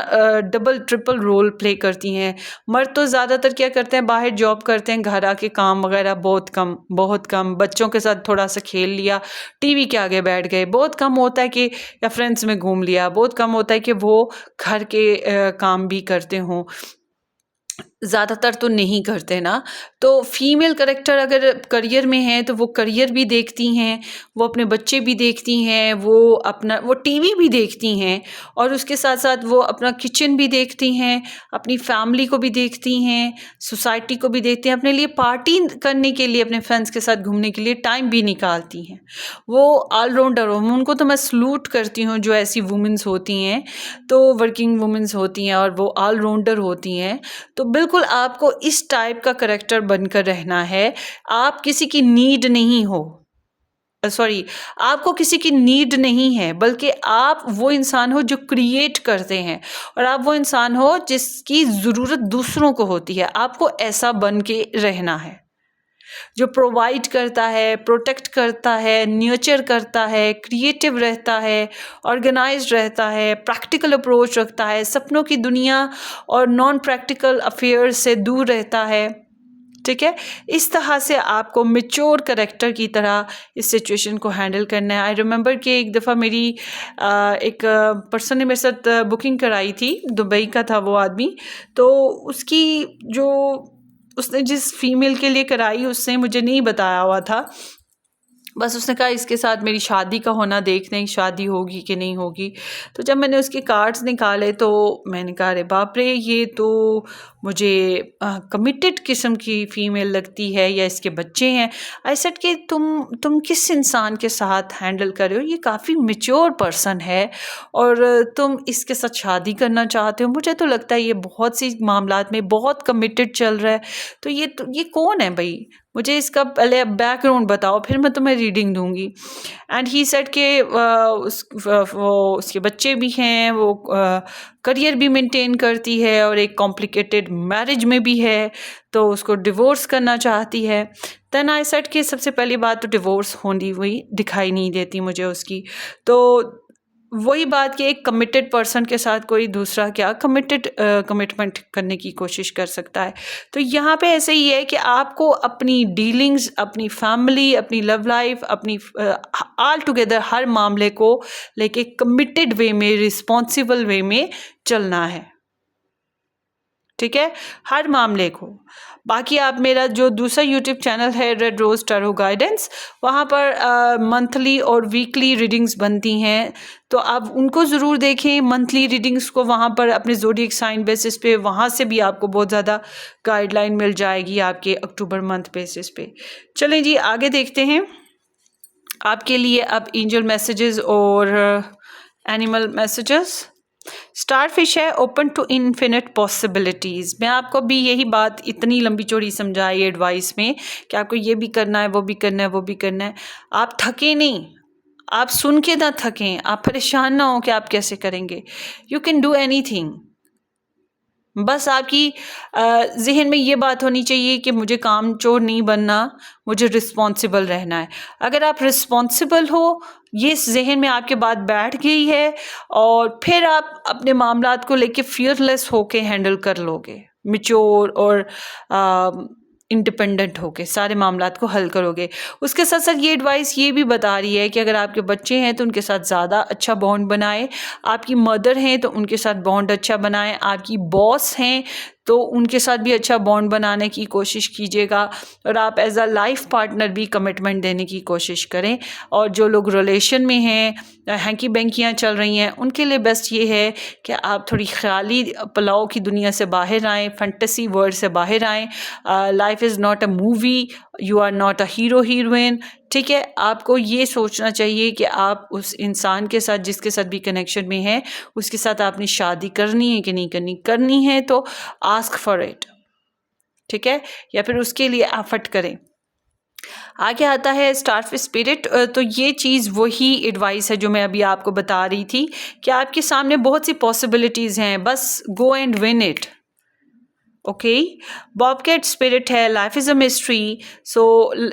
डबल ट्रिपल रोल प्ले करती हैं। मर्द तो ज़्यादातर क्या करते हैं, बाहर जॉब करते हैं, घर आके काम वगैरह बहुत कम, बच्चों के साथ थोड़ा सा खेल लिया, टीवी के आगे बैठ गए। बहुत कम होता है कि या फ्रेंड्स में घूम लिया, बहुत कम होता है कि वो घर के काम भी करते हों। ज़्यादातर तो नहीं करते ना। तो फीमेल कैरेक्टर अगर करियर में है तो वो करियर भी देखती हैं, वो अपने बच्चे भी देखती हैं, वो टीवी भी देखती हैं और उसके साथ साथ वो अपना किचन भी देखती हैं, अपनी फैमिली को भी देखती हैं, सोसाइटी को भी देखती हैं, अपने लिए पार्टी करने के लिए, अपने फ्रेंड्स के साथ घूमने के लिए टाइम भी निकालती हैं। वो ऑलराउंडर हो, उनको तो मैं सलूट करती हूँ जो ऐसी वुमेन्स होती हैं, तो वर्किंग वुमेन्स होती हैं और वो ऑलराउंडर होती हैं। तो बिल्कुल आपको इस टाइप का करैक्टर बनकर रहना है। आप किसी की नीड नहीं हो, आपको किसी की नीड नहीं है, बल्कि आप वो इंसान हो जो क्रिएट करते हैं और आप वो इंसान हो जिसकी ज़रूरत दूसरों को होती है। आपको ऐसा बन के रहना है जो प्रोवाइड करता है, प्रोटेक्ट करता है, न्यूर्चर करता है, क्रिएटिव रहता है, ऑर्गेनाइज्ड रहता है, प्रैक्टिकल अप्रोच रखता है, सपनों की दुनिया और नॉन प्रैक्टिकल अफेयर्स से दूर रहता है, ठीक है, इस तरह से आपको मैच्योर कैरेक्टर की तरह इस सिचुएशन को हैंडल करना है। आई रिमेंबर कि एक दफ़ा मेरी एक पर्सन ने मेरे साथ बुकिंग कराई थी, दुबई का था वो आदमी। तो उसकी जो उसने जिस फीमेल के लिए कराई उसने मुझे नहीं बताया हुआ था, बस उसने कहा इसके साथ मेरी शादी का होना देख लें, शादी होगी कि नहीं होगी। तो जब मैंने उसके कार्ड्स निकाले तो मैंने कहा अरे बाप रे, ये तो मुझे कमिटेड किस्म की फ़ीमेल लगती है, या इसके बच्चे हैं। आई सेड कि तुम किस इंसान के साथ हैंडल कर रहे हो, ये काफ़ी मैच्योर पर्सन है और तुम इसके साथ शादी करना चाहते हो। मुझे तो लगता है ये बहुत सी मामलात में बहुत कमिटेड चल रहा है। तो ये कौन है भाई, मुझे इसका पहले बैकग्राउंड बताओ, फिर मैं तुम्हें रीडिंग दूंगी। एंड ही सेड के वो उसके बच्चे भी हैं, वो करियर भी मेंटेन करती है और एक कॉम्प्लिकेटेड मैरिज में भी है, तो उसको डिवोर्स करना चाहती है। देन आई सेड कि सबसे पहली बात तो डिवोर्स होनी हुई दिखाई नहीं देती मुझे उसकी। तो वही बात कि एक कमिटेड पर्सन के साथ कोई दूसरा क्या कमिटमेंट करने की कोशिश कर सकता है। तो यहाँ पे ऐसे ही है कि आपको अपनी डीलिंग्स, अपनी फैमिली, अपनी लव लाइफ, अपनी ऑल टुगेदर हर मामले को लेके कमिटेड वे में, रिस्पॉन्सिबल वे में चलना है। ठीक है, हर मामले को। बाकी आप मेरा जो दूसरा यूट्यूब चैनल है रेड रोज टैरो गाइडेंस, वहाँ पर मंथली और वीकली रीडिंग्स बनती हैं, तो आप उनको ज़रूर देखें। मंथली रीडिंग्स को वहाँ पर अपने ज़ोडिएक साइन बेसिस पे, वहाँ से भी आपको बहुत ज़्यादा गाइडलाइन मिल जाएगी आपके अक्टूबर मंथ बेसिस पे। चलें जी आगे देखते हैं। आपके लिए अब एंजल मैसेजेस और एनिमल मैसेजेस। स्टारफिश है ओपन टू इन्फिनिट पॉसिबिलिटीज़। मैं आपको भी यही बात इतनी लंबी चौड़ी समझाई एडवाइस में कि आपको ये भी करना है, वो भी करना है, वो भी करना है। आप थके नहीं, आप सुन के ना थकें, आप परेशान ना हो कि आप कैसे करेंगे। You can do anything. बस आपकी जहन में ये बात होनी चाहिए कि मुझे कामचोर नहीं बनना, मुझे रिस्पॉन्सिबल रहना है। अगर आप रिस्पॉन्सिबल हो, ये जहन में आपके बात बैठ गई है, और फिर आप अपने मामलात को लेके फियरलेस होके हैंडल कर लोगे, मैच्योर और इंडिपेंडेंट होके सारे मामलात को हल करोगे। उसके साथ साथ ये एडवाइस ये भी बता रही है कि अगर आपके बच्चे हैं तो उनके साथ ज़्यादा अच्छा बॉन्ड बनाएं, आपकी मदर हैं तो उनके साथ बॉन्ड अच्छा बनाएं, आपकी बॉस हैं तो उनके साथ भी अच्छा बॉन्ड बनाने की कोशिश कीजिएगा, और आप एज अ लाइफ पार्टनर भी कमिटमेंट देने की कोशिश करें। और जो लोग रिलेशन में हैं, हैंकी बैंकियाँ चल रही हैं, उनके लिए बेस्ट ये है कि आप थोड़ी ख्याली पुलाव की दुनिया से बाहर आएँ, फैंटेसी वर्ल्ड से बाहर आएँ। Life is not a movie, you are not a hero heroine. ठीक है, आपको ये सोचना चाहिए कि आप उस इंसान के साथ जिसके साथ भी कनेक्शन में है, उसके साथ आपने शादी करनी है कि नहीं करनी। करनी है तो आस्क फॉर इट, ठीक है, या फिर उसके लिए एफर्ट करें। आगे आता है स्टारफिश स्पिरिट। तो ये चीज़ वही एडवाइस है जो मैं अभी आपको बता रही थी कि आपके सामने बहुत सी पॉसिबिलिटीज़ हैं, बस go and win it. Okay, Bobcat spirit है लाइफ इज़ अ मिस्ट्री। सो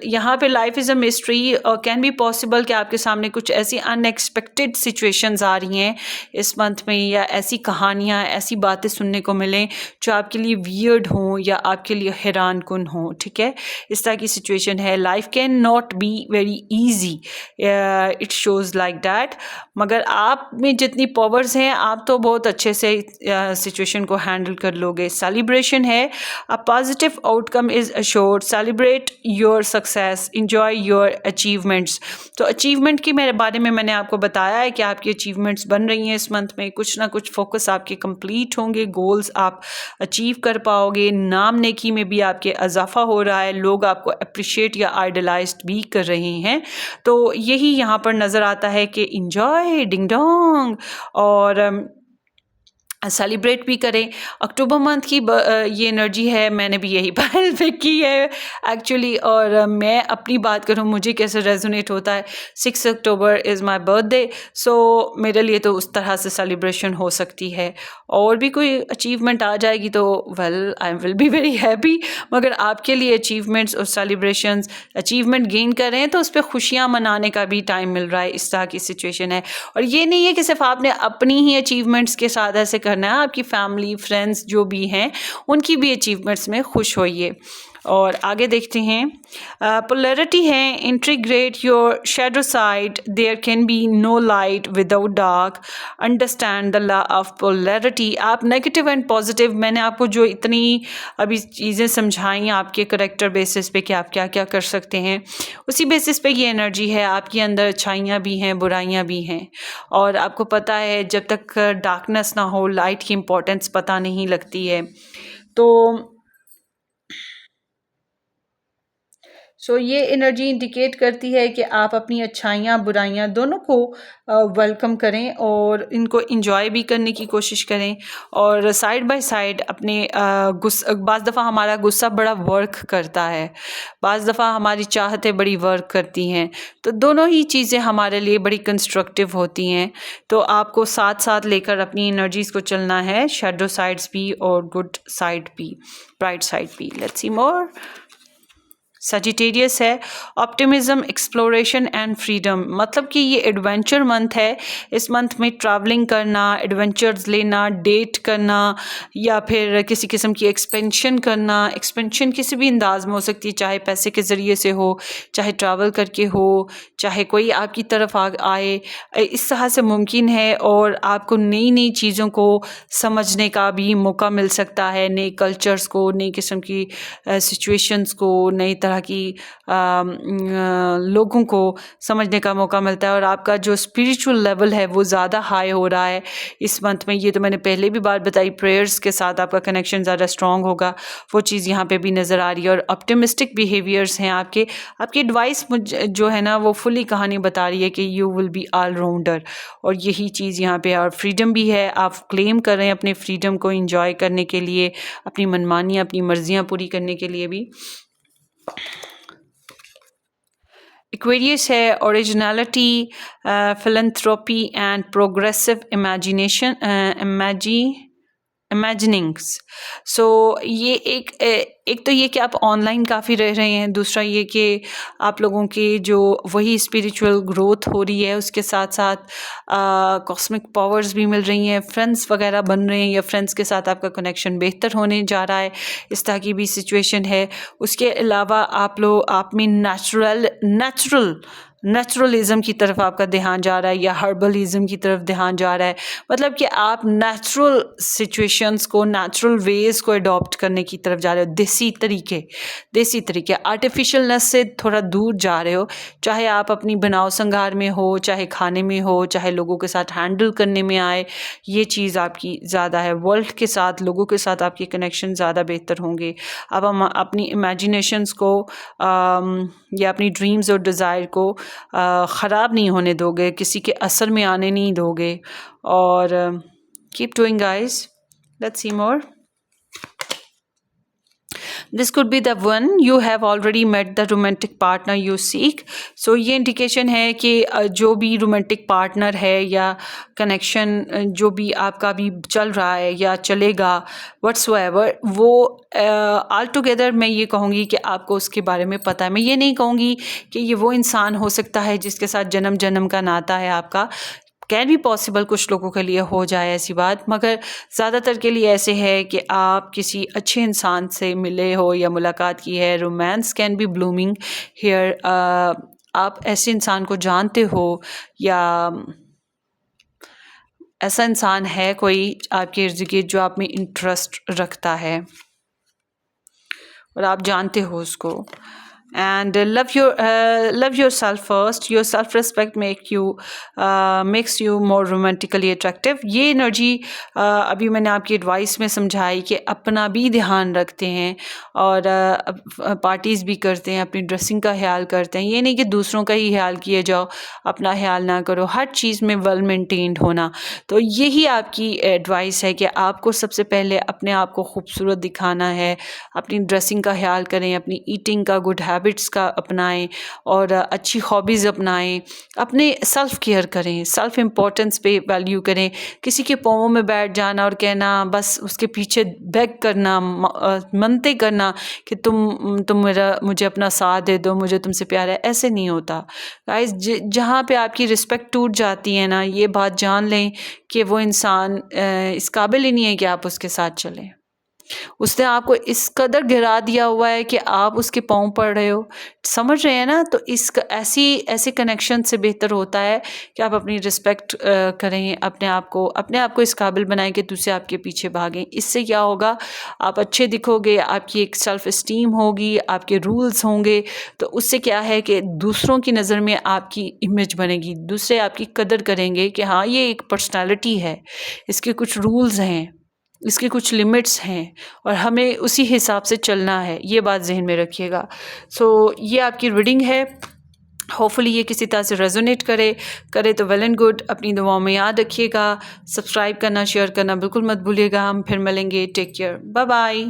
यहाँ पे life is a mystery can be possible कि आपके सामने कुछ ऐसी अनएक्सपेक्टेड सिचुएशंस आ रही हैं इस मंथ में, या ऐसी कहानियाँ, ऐसी बातें सुनने को मिलें जो आपके लिए वियर्ड हों या आपके लिए हैरान कुन हों। ठीक है, इस तरह की सिचुएशन है। Life can not be very easy, it shows like that. मगर आप में जितनी पावर्स हैं, आप तो बहुत अच्छे से सिचुएशन को हैंडल कर लोगे। सेलिब्रेशन है, a positive outcome is assured, celebrate your success, enjoy your achievements. तो अचीवमेंट की मेरे बारे में मैंने आपको बताया है कि आपकी अचीवमेंट्स बन रही हैं इस मंथ में, कुछ ना कुछ फोकस आपके कंप्लीट होंगे, गोल्स आप अचीव कर पाओगे, नाम नेकी में भी आपके इजाफा हो रहा है, लोग आपको अप्रिशिएट या आइडलाइज्ड भी कर रहे हैं। तो यही यहाँ पर नज़र आता है कि इंजॉय डिंग डोंग, और सेलिब्रेट भी करें। अक्टूबर मंथ की ये एनर्जी है, मैंने भी यही पहल पिक की है एक्चुअली। और मैं अपनी बात करूं मुझे कैसे रेजोनेट होता है, 6 अक्टूबर इज़ माय बर्थडे, सो मेरे लिए तो उस तरह से सेलिब्रेशन हो सकती है। और भी कोई अचीवमेंट आ जाएगी तो well I will be very happy. मगर आपके लिए अचीवमेंट्स और सेलिब्रेशंस, अचीवमेंट गेन कर रहे हैं तो उस पर खुशियाँ मनाने का भी टाइम मिल रहा है, इस तरह की सिचुएशन है। और ये नहीं है कि सिर्फ आपने अपनी ही अचीवमेंट्स के साथ ऐसे करना है, आपकी फैमिली फ्रेंड्स जो भी हैं उनकी भी अचीवमेंट्स में खुश होइए। और आगे देखते हैं, पोलैरिटी है, integrate your shadow side, there can be no light without dark, understand the law of polarity. आप नेगेटिव एंड पॉजिटिव, मैंने आपको जो इतनी अभी चीज़ें समझाई आपके करेक्टर बेसिस पे कि आप क्या क्या कर सकते हैं, उसी बेसिस पे ये एनर्जी है। आपके अंदर अच्छाइयाँ भी हैं, बुराइयाँ भी हैं, और आपको पता है जब तक डार्कनेस ना हो लाइट की इम्पोर्टेंस पता नहीं लगती है। तो ये एनर्जी इंडिकेट करती है कि आप अपनी अच्छाइयाँ बुराइयाँ दोनों को वेलकम करें और इनको इंजॉय भी करने की कोशिश करें, और साइड बाय साइड अपने बाज़ दफ़ा हमारा गुस्सा बड़ा वर्क करता है, बाज़ दफ़ा हमारी चाहतें बड़ी वर्क करती हैं, तो दोनों ही चीज़ें हमारे लिए बड़ी कंस्ट्रक्टिव होती हैं। तो आपको साथ साथ लेकर अपनी एनर्जीज़ को चलना है, शैडो साइड्स भी और गुड साइड भी, ब्राइट साइड भी। Let's see more. सजिटेरियस है, ऑप्टिमिज्म, एक्सप्लोरेशन एंड फ्रीडम, मतलब कि ये एडवेंचर मंथ है। इस मंथ में ट्रैवलिंग करना, एडवेंचर्स लेना, डेट करना, या फिर किसी किस्म की एक्सपेंशन करना। एक्सपेंशन किसी भी अंदाज में हो सकती है, चाहे पैसे के ज़रिए से हो, चाहे ट्रैवल करके हो, चाहे कोई आपकी तरफ आए, इस तरह से मुमकिन है। और आपको नई नई चीज़ों को समझने का भी मौका मिल सकता है, नए कल्चर्स को, नई किस्म की सिचुएशंस को, नई तरह की लोगों को समझने का मौका मिलता है, और आपका जो स्पिरिचुअल लेवल है वो ज़्यादा हाई हो रहा है इस मंथ में। ये तो मैंने पहले भी बात बताई, प्रेयर्स के साथ आपका कनेक्शन ज़्यादा स्ट्रॉन्ग होगा, वो चीज़ यहाँ पे भी नज़र आ रही है। और ऑप्टिमिस्टिक बिहेवियर्स हैं आपकी एडवाइस जो है ना वो फुली कहानी बता रही है कि you will be all rounder, और यही चीज़ यहाँ पे। और फ्रीडम भी है, आप क्लेम कर रहे हैं अपने फ्रीडम को इंजॉय करने के लिए, अपनी मनमानियाँ, अपनी मर्जियाँ पूरी करने के लिए भी। एक्वेरियस है, originality, philanthropy and progressive imagination, imaginings. So ये एक तो ये कि आप ऑनलाइन काफ़ी रह रहे हैं, दूसरा ये कि आप लोगों की जो वही स्पिरिचुअल ग्रोथ हो रही है, उसके साथ साथ कॉस्मिक पावर्स भी मिल रही हैं, फ्रेंड्स वगैरह बन रहे हैं, या फ्रेंड्स के साथ आपका कनेक्शन बेहतर होने जा रहा है, इस तरह की भी सिचुएशन है। उसके अलावा आप में नेचुरलिज्म की तरफ आपका ध्यान जा रहा है, या हर्बलिज्म की तरफ ध्यान जा रहा है, मतलब कि आप नेचुरल सिचुएशंस को, नेचुरल वेज को अडॉप्ट करने की तरफ जा रहे हो, देसी तरीके आर्टिफिशियलनेस से थोड़ा दूर जा रहे हो, चाहे आप अपनी बनाव संगार में हो, चाहे खाने में हो, चाहे लोगों के साथ हैंडल करने में आए, ये चीज़ आपकी ज़्यादा है। वर्ल्ड के साथ, लोगों के साथ आपके कनेक्शन ज़्यादा बेहतर होंगे। अब हम अपनी इमेजिनेशंस को या अपनी ड्रीम्स और डिज़ायर को ख़राब नहीं होने दोगे, किसी के असर में आने नहीं दोगे। और keep doing guys, let's see more. This could be the one you have already met the romantic partner you seek. So ये इंडिकेशन है कि जो भी रोमांटिक पार्टनर है या कनेक्शन जो भी आपका भी चल रहा है या चलेगा whatsoever, वो ऑल टुगेदर मैं ये कहूँगी कि आपको उसके बारे में पता है। मैं ये नहीं कहूँगी कि ये वो इंसान हो सकता है जिसके साथ जन्म जन्म का नाता है आपका, कैन भी पॉसिबल, कुछ लोगों के लिए हो जाए ऐसी बात, मगर ज़्यादातर के लिए ऐसे है कि आप किसी अच्छे इंसान से मिले हो या मुलाकात की है। Romance can be blooming here, आप ऐसे इंसान को जानते हो या ऐसा इंसान है कोई आपके इर्द गिर्द जो आप में इंटरेस्ट रखता है और आप जानते हो उसको। And love yourself first. Your self respect makes you more romantically attractive. ये एनर्जी अभी मैंने आपकी एडवाइस में समझाई कि अपना भी ध्यान रखते हैं और पार्टीज़ भी करते हैं, अपनी ड्रेसिंग का ख्याल करते हैं। ये नहीं कि दूसरों का ही ख्याल किए जाओ, अपना ख्याल ना करो, हर चीज़ में वेल मेंटेन्ड होना। तो यही आपकी एडवाइस है कि आपको सबसे पहले अपने आप को खूबसूरत दिखाना है, अपनी ड्रेसिंग का ख्याल करें, अपनी ईटिंग का, गुड हैबिट्स का अपनाएं और अच्छी हॉबीज़ अपनाएं, अपने सेल्फ केयर करें, सेल्फ इम्पोर्टेंस पे वैल्यू करें। किसी के पाँवों में बैठ जाना और कहना, बस उसके पीछे बेग करना, मनते करना कि तुम मुझे अपना साथ दे दो, मुझे तुमसे प्यार है, ऐसे नहीं होता गाइस। जहाँ पे आपकी रिस्पेक्ट टूट जाती है ना, ये बात जान लें कि वो इंसान इस काबिल ही नहीं है कि आप उसके साथ चलें। उसने आपको इस कदर गिरा दिया हुआ है कि आप उसके पाँव पड़ रहे हो। समझ रहे हैं ना? तो ऐसी ऐसे कनेक्शन से बेहतर होता है कि आप अपनी रिस्पेक्ट करें, अपने आप को इस काबिल बनाएँ कि दूसरे आपके पीछे भागें। इससे क्या होगा, आप अच्छे दिखोगे, आपकी एक सेल्फ एस्टीम होगी, आपके रूल्स होंगे, तो उससे क्या है कि दूसरों की नज़र में आपकी इमेज बनेगी, दूसरे आपकी कदर करेंगे कि हाँ, ये एक पर्सनैलिटी है, इसके कुछ रूल्स हैं, इसकी कुछ लिमिट्स हैं और हमें उसी हिसाब से चलना है। ये बात ज़हन में रखिएगा। ये आपकी रीडिंग है। होपफुली ये किसी तरह से रेजोनेट करे तो वेल एंड गुड। अपनी दुआओं में याद रखिएगा। सब्सक्राइब करना, शेयर करना बिल्कुल मत भूलिएगा। हम फिर मिलेंगे। Take care. Bye bye.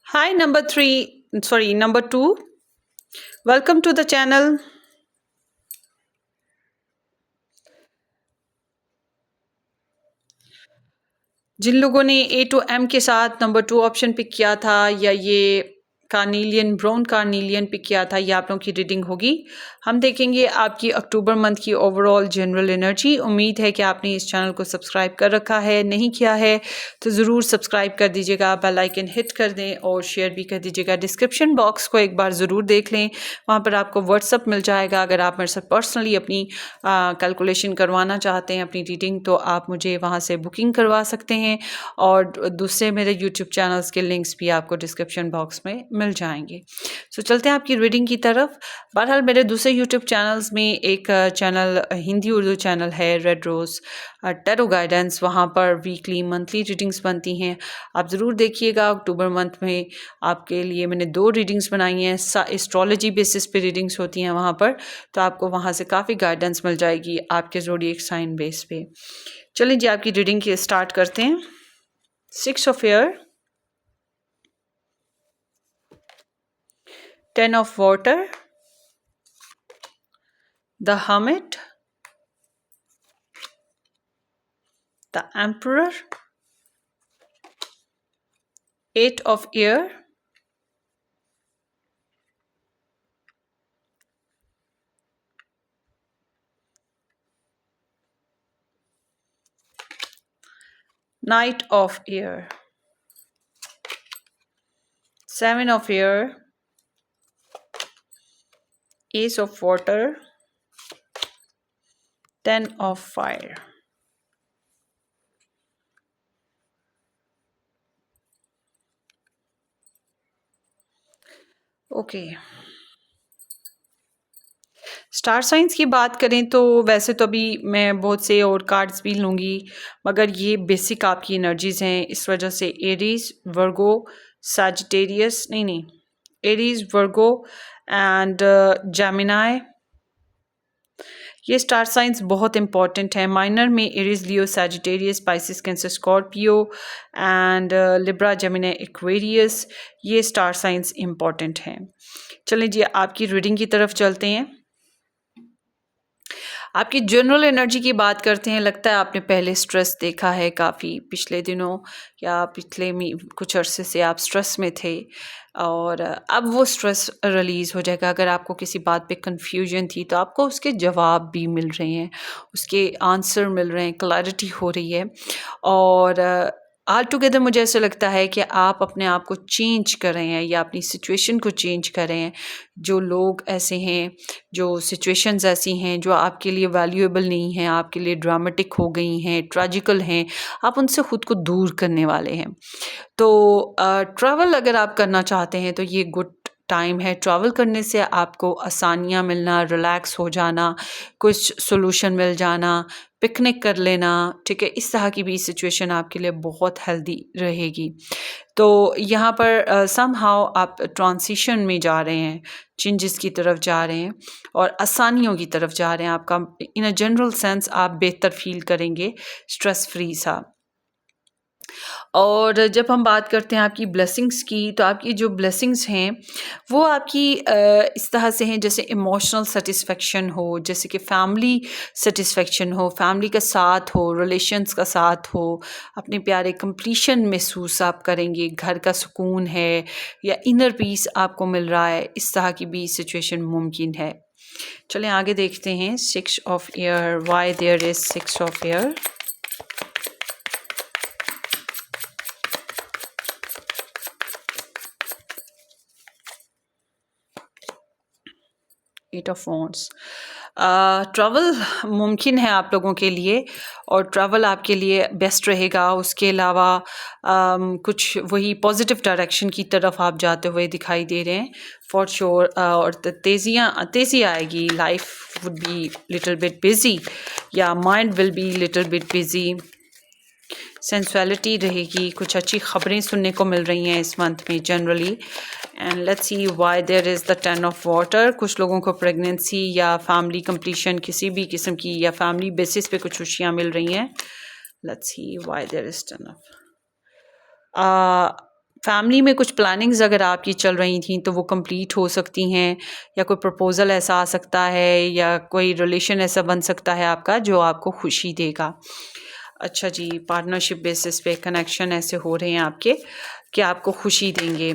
Hi, number 2. Welcome to the channel. जिन लोगों ने A to M के साथ नंबर 2 ऑप्शन पिक किया था या ये ब्राउन कार्नीलियन पिक किया था, ये आप लोगों की रीडिंग होगी। हम देखेंगे आपकी अक्टूबर मंथ की ओवरऑल जनरल एनर्जी। उम्मीद है कि आपने इस चैनल को सब्सक्राइब कर रखा है। नहीं किया है तो ज़रूर सब्सक्राइब कर दीजिएगा, बेल आइकन हिट कर दें और शेयर भी कर दीजिएगा। डिस्क्रिप्शन बॉक्स को एक बार ज़रूर देख लें, वहाँ पर आपको व्हाट्सअप मिल जाएगा। अगर आप मेरे साथ पर्सनली अपनी कैलकुलेशन करवाना चाहते हैं, अपनी रीडिंग, तो आप मुझे वहाँ से बुकिंग करवा सकते हैं और दूसरे मेरे यूट्यूब चैनल्स के लिंक्स भी आपको डिस्क्रिप्शन बॉक्स में मिल जाएंगे। चलते हैं आपकी रीडिंग की तरफ। बहरहाल मेरे दूसरे यूट्यूब चैनल्स में एक चैनल हिंदी उर्दू चैनल है, रेड रोज़ टैरो गाइडेंस। वहाँ पर वीकली मंथली रीडिंग्स बनती हैं, आप ज़रूर देखिएगा। अक्टूबर मंथ में आपके लिए मैंने 2 रीडिंग्स बनाई हैं। एस्ट्रोलॉजी बेसिस पे रीडिंग्स होती हैं वहाँ पर, तो आपको वहाँ से काफ़ी गाइडेंस मिल जाएगी आपके ज़ोडिएक साइन बेस पे। चलिए जी, आपकी रीडिंग की स्टार्ट करते हैं। 6 of air, 10 of water, the hermit, the emperor, 8 of air, Knight of air, 7 of air, Ace of water, 10 of fire. Okay, star signs की बात करें तो वैसे तो अभी मैं बहुत से और कार्ड्स भी लूँगी, मगर ये बेसिक आपकी एनर्जीज़ हैं। इस वजह से एरीज, वर्गो, सैजिटेरियस नहीं, एरीज, वर्गो एंड जेमिनाई, ये स्टार साइंस बहुत इंपॉर्टेंट है। माइनर में Aries, Leo, Sagittarius, Pisces, cancer, Scorpio and Libra, Gemini, Aquarius, ये स्टार साइंस इंपॉर्टेंट हैं। चलिए जी, आपकी रीडिंग की तरफ चलते हैं। आपकी जनरल एनर्जी की बात करते हैं। लगता है आपने पहले स्ट्रेस देखा है काफ़ी पिछले दिनों या पिछले कुछ अरसे से आप स्ट्रेस में थे और अब वो स्ट्रेस रिलीज़ हो जाएगा। अगर आपको किसी बात पे कन्फ्यूजन थी तो आपको उसके जवाब भी मिल रहे हैं, उसके आंसर मिल रहे हैं, क्लैरिटी हो रही है और ऑल टुगेदर मुझे ऐसा लगता है कि आप अपने आप को चेंज कर रहे हैं या अपनी सिचुएशन को चेंज कर रहे हैं। जो लोग ऐसे हैं, जो सिचुएशंस ऐसी हैं जो आपके लिए वैल्यूएबल नहीं हैं, आपके लिए ड्रामेटिक हो गई हैं, ट्रेजिकल हैं, आप उनसे खुद को दूर करने वाले हैं। तो ट्रैवल अगर आप करना चाहते हैं तो ये गुड टाइम है। ट्रैवल करने से आपको आसानियाँ मिलना, रिलैक्स हो जाना, कुछ सॉल्यूशन मिल जाना, पिकनिक कर लेना, ठीक है, इस तरह की भी सिचुएशन आपके लिए बहुत हेल्दी रहेगी। तो यहाँ पर समहाउ आप ट्रांजिशन में जा रहे हैं, चेंजेस की तरफ जा रहे हैं और आसानियों की तरफ जा रहे हैं। आपका इन अ जनरल सेंस आप बेहतर फील करेंगे, स्ट्रेस फ्री सा। और जब हम बात करते हैं आपकी ब्लेसिंग्स की, तो आपकी जो ब्लेसिंग्स हैं वो आपकी इस तरह से हैं, जैसे इमोशनल सेटिस्फेक्शन हो, जैसे कि फैमिली सेटिस्फेक्शन हो, फैमिली का साथ हो, रिलेशंस का साथ हो, अपने प्यारे कंप्लीशन महसूस आप करेंगे, घर का सुकून है या इनर पीस आपको मिल रहा है, इस तरह की भी सिचुएशन मुमकिन है। चलें आगे देखते हैं। 6 of air, why there is 6 of air. Eight of wands. Travel मुमकिन है आप लोगों के लिए और ट्रैवल आपके लिए बेस्ट रहेगा। उसके अलावा कुछ वही पॉजिटिव डायरेक्शन की तरफ आप जाते हुए दिखाई दे रहे हैं फॉर श्योर। और तेज़ी आएगी। Life would be little bit busy या mind will be little bit busy. Sensuality रहेगी। कुछ अच्छी खबरें सुनने को मिल रही हैं इस मंथ में generally. And let's see why there is the 10 of water. कुछ लोगों को प्रेगनेंसी या फैमिली कंप्लीशन किसी भी किस्म की या फैमिली बेसिस पे कुछ खुशियाँ मिल रही हैं। Let's see why there is 10 of. Family में कुछ प्लानिंग्स अगर आपकी चल रही थी तो वो कंप्लीट हो सकती हैं, या कोई प्रपोज़ल ऐसा आ सकता है या कोई रिलेशन ऐसा बन सकता है आपका जो आपको खुशी देगा। अच्छा जी, पार्टनरशिप बेसिस पे कनेक्शन ऐसे हो रहे हैं आपके कि आपको खुशी देंगे।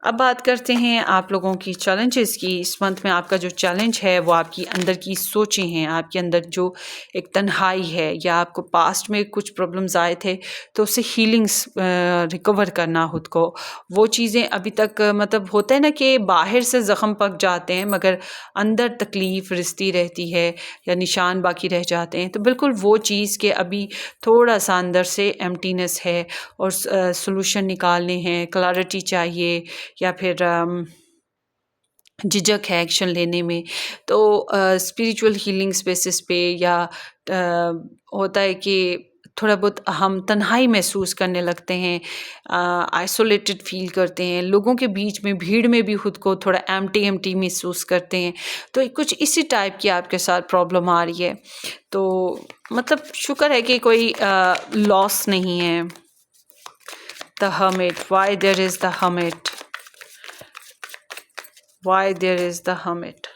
अब बात करते हैं आप लोगों की चैलेंजेस की। इस मंथ में आपका जो चैलेंज है वो आपकी अंदर की सोचें हैं, आपके अंदर जो एक तन्हाई है या आपको पास्ट में कुछ प्रॉब्लम्स आए थे तो उससे हीलिंग्स रिकवर करना खुद को। वो चीज़ें अभी तक मतलब होता है ना कि बाहर से ज़ख्म पक जाते हैं मगर अंदर तकलीफ़ रिश्ती रहती है या निशान बाकी रह जाते हैं। तो बिल्कुल वो चीज़ के अभी थोड़ा सा अंदर से एम्प्टीनेस है और सॉल्यूशन निकालने हैं, क्लैरिटी चाहिए या फिर झिझक है एक्शन लेने में। तो स्पिरिचुअल हीलिंग स्पेसिस पे या होता है कि थोड़ा बहुत हम तन्हाई महसूस करने लगते हैं, आइसोलेटेड फील करते हैं, लोगों के बीच में भीड़ में भी खुद को थोड़ा एम्प्टी एम्प्टी महसूस करते हैं। तो कुछ इसी टाइप की आपके साथ प्रॉब्लम आ रही है। तो मतलब शुक्र है कि कोई लॉस नहीं है। The hermit, why there is the hermit, why there is the hermit,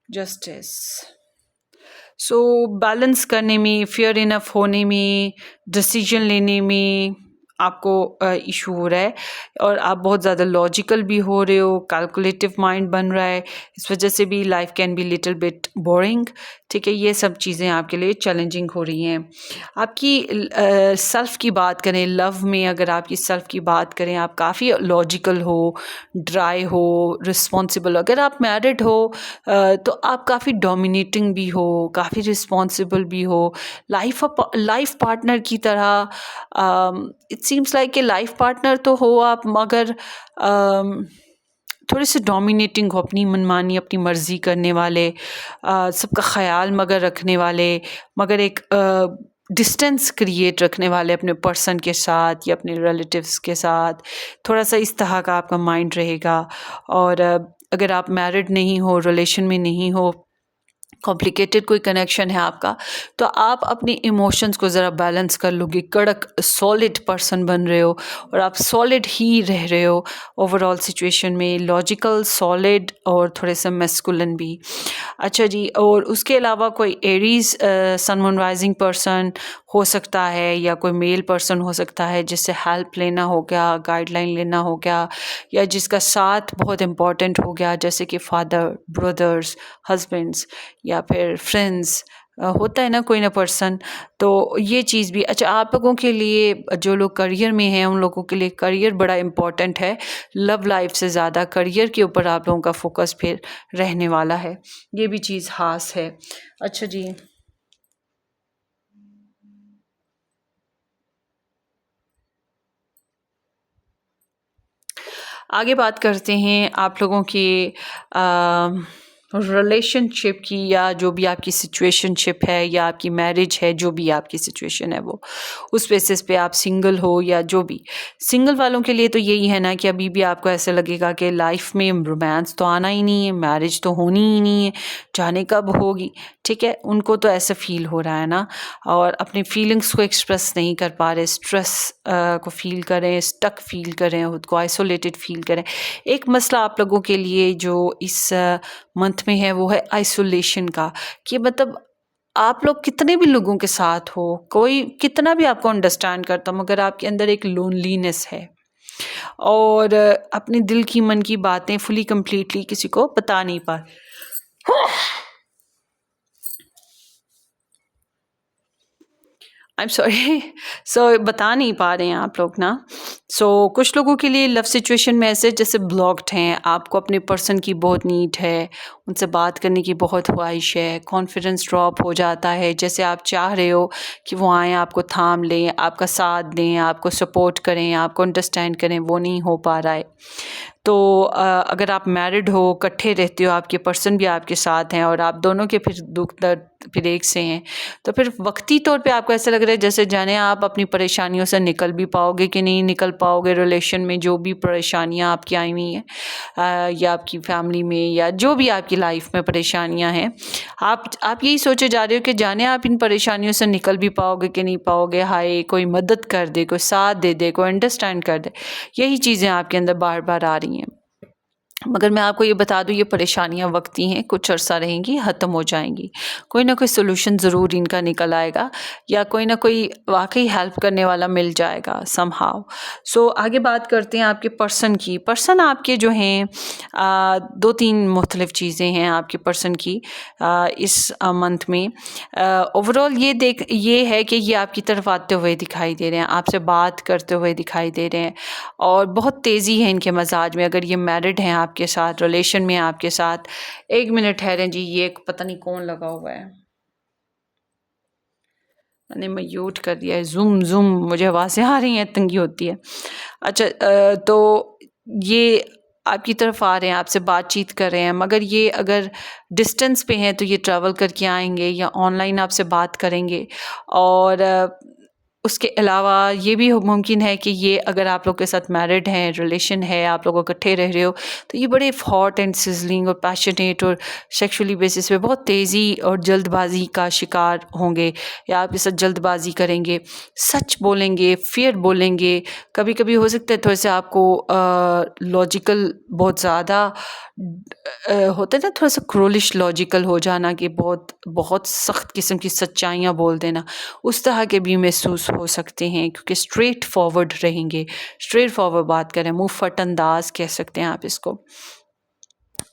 justice। So balance करने में, फेयर इनफ होने में, डिसीजन लेने में आपको इशू हो रहा है और आप बहुत ज़्यादा लॉजिकल भी हो रहे हो, कैलकुलेटिव माइंड बन रहा है। इस वजह से भी life can be little bit boring. ठीक है, ये सब चीज़ें आपके लिए चैलेंजिंग हो रही हैं। आपकी सेल्फ़ की बात करें, लव में अगर आपकी सेल्फ़ की बात करें, आप काफ़ी लॉजिकल हो, ड्राई हो, रिस्पॉन्सिबल। अगर आप मैरिड हो तो आप काफ़ी डोमिनेटिंग भी हो, काफ़ी रिस्पॉन्सिबल भी हो। लाइफ पार्टनर की तरह इट सीम्स लाइक कि लाइफ पार्टनर तो हो आप मगर थोड़े से डोमिनेटिंग हो, अपनी मनमानी अपनी मर्ज़ी करने वाले, सबका ख्याल मगर रखने वाले, मगर एक डिस्टेंस क्रिएट रखने वाले अपने पर्सन के साथ या अपने रिलेटिव्स के साथ। थोड़ा सा इस तरह का आपका माइंड रहेगा। और अगर आप मैरिड नहीं हो, रिलेशन में नहीं हो, कॉम्प्लिकेटेड कोई कनेक्शन है आपका, तो आप अपने इमोशंस को ज़रा बैलेंस कर लोगे, कड़क सॉलिड पर्सन बन रहे हो और आप सॉलिड ही रह रहे हो ओवरऑल सिचुएशन में, लॉजिकल, सॉलिड और थोड़े से मैस्कुलिन भी। अच्छा जी, और उसके अलावा कोई Aries sun moon rising person हो सकता है या कोई मेल पर्सन हो सकता है जिससे हेल्प लेना हो गया, गाइडलाइन लेना हो गया, या जिसका साथ बहुत इम्पॉर्टेंट हो गया, जैसे कि फादर, ब्रदर्स, हस्बैंड्स या फिर फ्रेंड्स, होता है ना कोई ना पर्सन। तो ये चीज़ भी अच्छा आप लोगों के लिए, जो लोग करियर में हैं उन लोगों के लिए करियर बड़ा इम्पॉर्टेंट है। लव लाइफ से ज़्यादा करियर के ऊपर आप लोगों का फोकस फिर रहने वाला है, ये भी चीज़ खास है। अच्छा जी, आगे बात करते हैं आप लोगों के रिलेशनशिप की, या जो भी आपकी सिचुएशनशिप है या आपकी मैरिज है, जो भी आपकी सिचुएशन है वो उस बेसिस पे आप सिंगल हो या जो भी। सिंगल वालों के लिए तो यही है ना कि अभी भी आपको ऐसा लगेगा कि लाइफ में रोमांस तो आना ही नहीं है, मैरिज तो होनी ही नहीं है, जाने कब होगी। ठीक है, उनको तो ऐसा फील हो रहा है ना, और अपनी फीलिंग्स को एक्सप्रेस नहीं कर पा रहे, स्ट्रेस को फील करें, स्टक फील करें, खुद को आइसोलेटेड फील करें। एक मसला आप लोगों के लिए जो इस मंथ में है वो है आइसोलेशन का, कि मतलब आप लोग कितने भी लोगों के साथ हो, कोई कितना भी आपको अंडरस्टैंड करता हो, मगर आपके अंदर एक लोनलीनेस है और अपने दिल की मन की बातें फुली कंप्लीटली किसी को बता नहीं पा। I am sorry. सो बता नहीं पा रहे हैं आप लोग ना। कुछ लोगों के लिए लव सिचुएशन में ऐसे जैसे ब्लॉक्ड हैं, आपको अपने पर्सन की बहुत नीड है, उनसे बात करने की बहुत ख्वाहिश है, कॉन्फिडेंस ड्रॉप हो जाता है, जैसे आप चाह रहे हो कि वो आएँ, आपको थाम लें, आपका साथ दें, आपको सपोर्ट करें, आपको अंडरस्टैंड करें, वो नहीं हो पा रहा है। तो अगर आप मैरिड हो, इकट्ठे रहते हो, आपके पर्सन भी आपके साथ हैं और आप दोनों के फिर दुख दर्द फिर एक से हैं, तो फिर वक्ती तौर पे आपको ऐसा लग रहा है जैसे जाने आप अपनी परेशानियों से निकल भी पाओगे कि नहीं निकल पाओगे। रिलेशन में जो भी परेशानियां आपकी आई हुई हैं, या आपकी फैमिली में, या जो भी आपकी लाइफ में परेशानियां हैं, आप यही सोचे जा रहे हो कि जाने आप इन परेशानियों से निकल भी पाओगे कि नहीं पाओगे। हाय, कोई मदद कर दे, कोई साथ दे दे, कोई अंडरस्टैंड कर दे। यही चीज़ें आपके अंदर बार बार आ रही हैं। मगर मैं आपको ये बता दूँ, ये परेशानियाँ वक्ती हैं, कुछ अरसा रहेंगी, ख़त्म हो जाएंगी। कोई ना कोई सोल्यूशन ज़रूर इनका निकल आएगा, या कोई ना कोई वाकई हेल्प करने वाला मिल जाएगा समहाउ। आगे बात करते हैं आपके पर्सन की। पर्सन आपके जो हैं, दो तीन मुख्तलिफ़ चीज़ें हैं आपके पर्सन की इस मंथ में। ओवरऑल ये है कि ये आपकी तरफ आते हुए दिखाई दे रहे हैं, आपसे बात करते हुए दिखाई दे रहे हैं, और बहुत तेज़ी है इनके मजाज में। अगर ये मैरिड हैं आपके साथ, रिलेशन में आपके साथ, एक मिनट ठहरें जी, ये एक पता नहीं कौन लगा हुआ है, मैंने म्यूट कर दिया है। ज़ूम ज़ूम मुझे आवाज़ें आ रही हैं, तंगी होती है। अच्छा, तो ये आपकी तरफ आ रहे हैं, आपसे बातचीत कर रहे हैं, मगर ये अगर डिस्टेंस पे हैं तो ये ट्रैवल करके आएंगे या ऑनलाइन आपसे बात करेंगे। और उसके अलावा ये भी मुमकिन है कि ये अगर आप लोग के साथ मैरिड हैं, रिलेशन है, आप लोग इकट्ठे रह रहे हो, तो ये बड़े हॉट एंड सिजलिंग और पैशनेट और सेक्सुअली बेसिस पे बहुत तेज़ी और जल्दबाजी का शिकार होंगे, या आपके साथ जल्दबाजी करेंगे, सच बोलेंगे, फेयर बोलेंगे। कभी कभी हो सकता है थोड़े से आपको लॉजिकल बहुत ज़्यादा होता है ना, थोड़ा सा क्रोलिश लॉजिकल हो जाना, कि बहुत बहुत सख्त किस्म की सच्चाइयाँ बोल देना, उस तरह के भी महसूस हो सकते हैं, क्योंकि स्ट्रेट फॉरवर्ड रहेंगे, स्ट्रेट फॉरवर्ड बात करें, मुंह फट अंदाज कह सकते हैं आप इसको,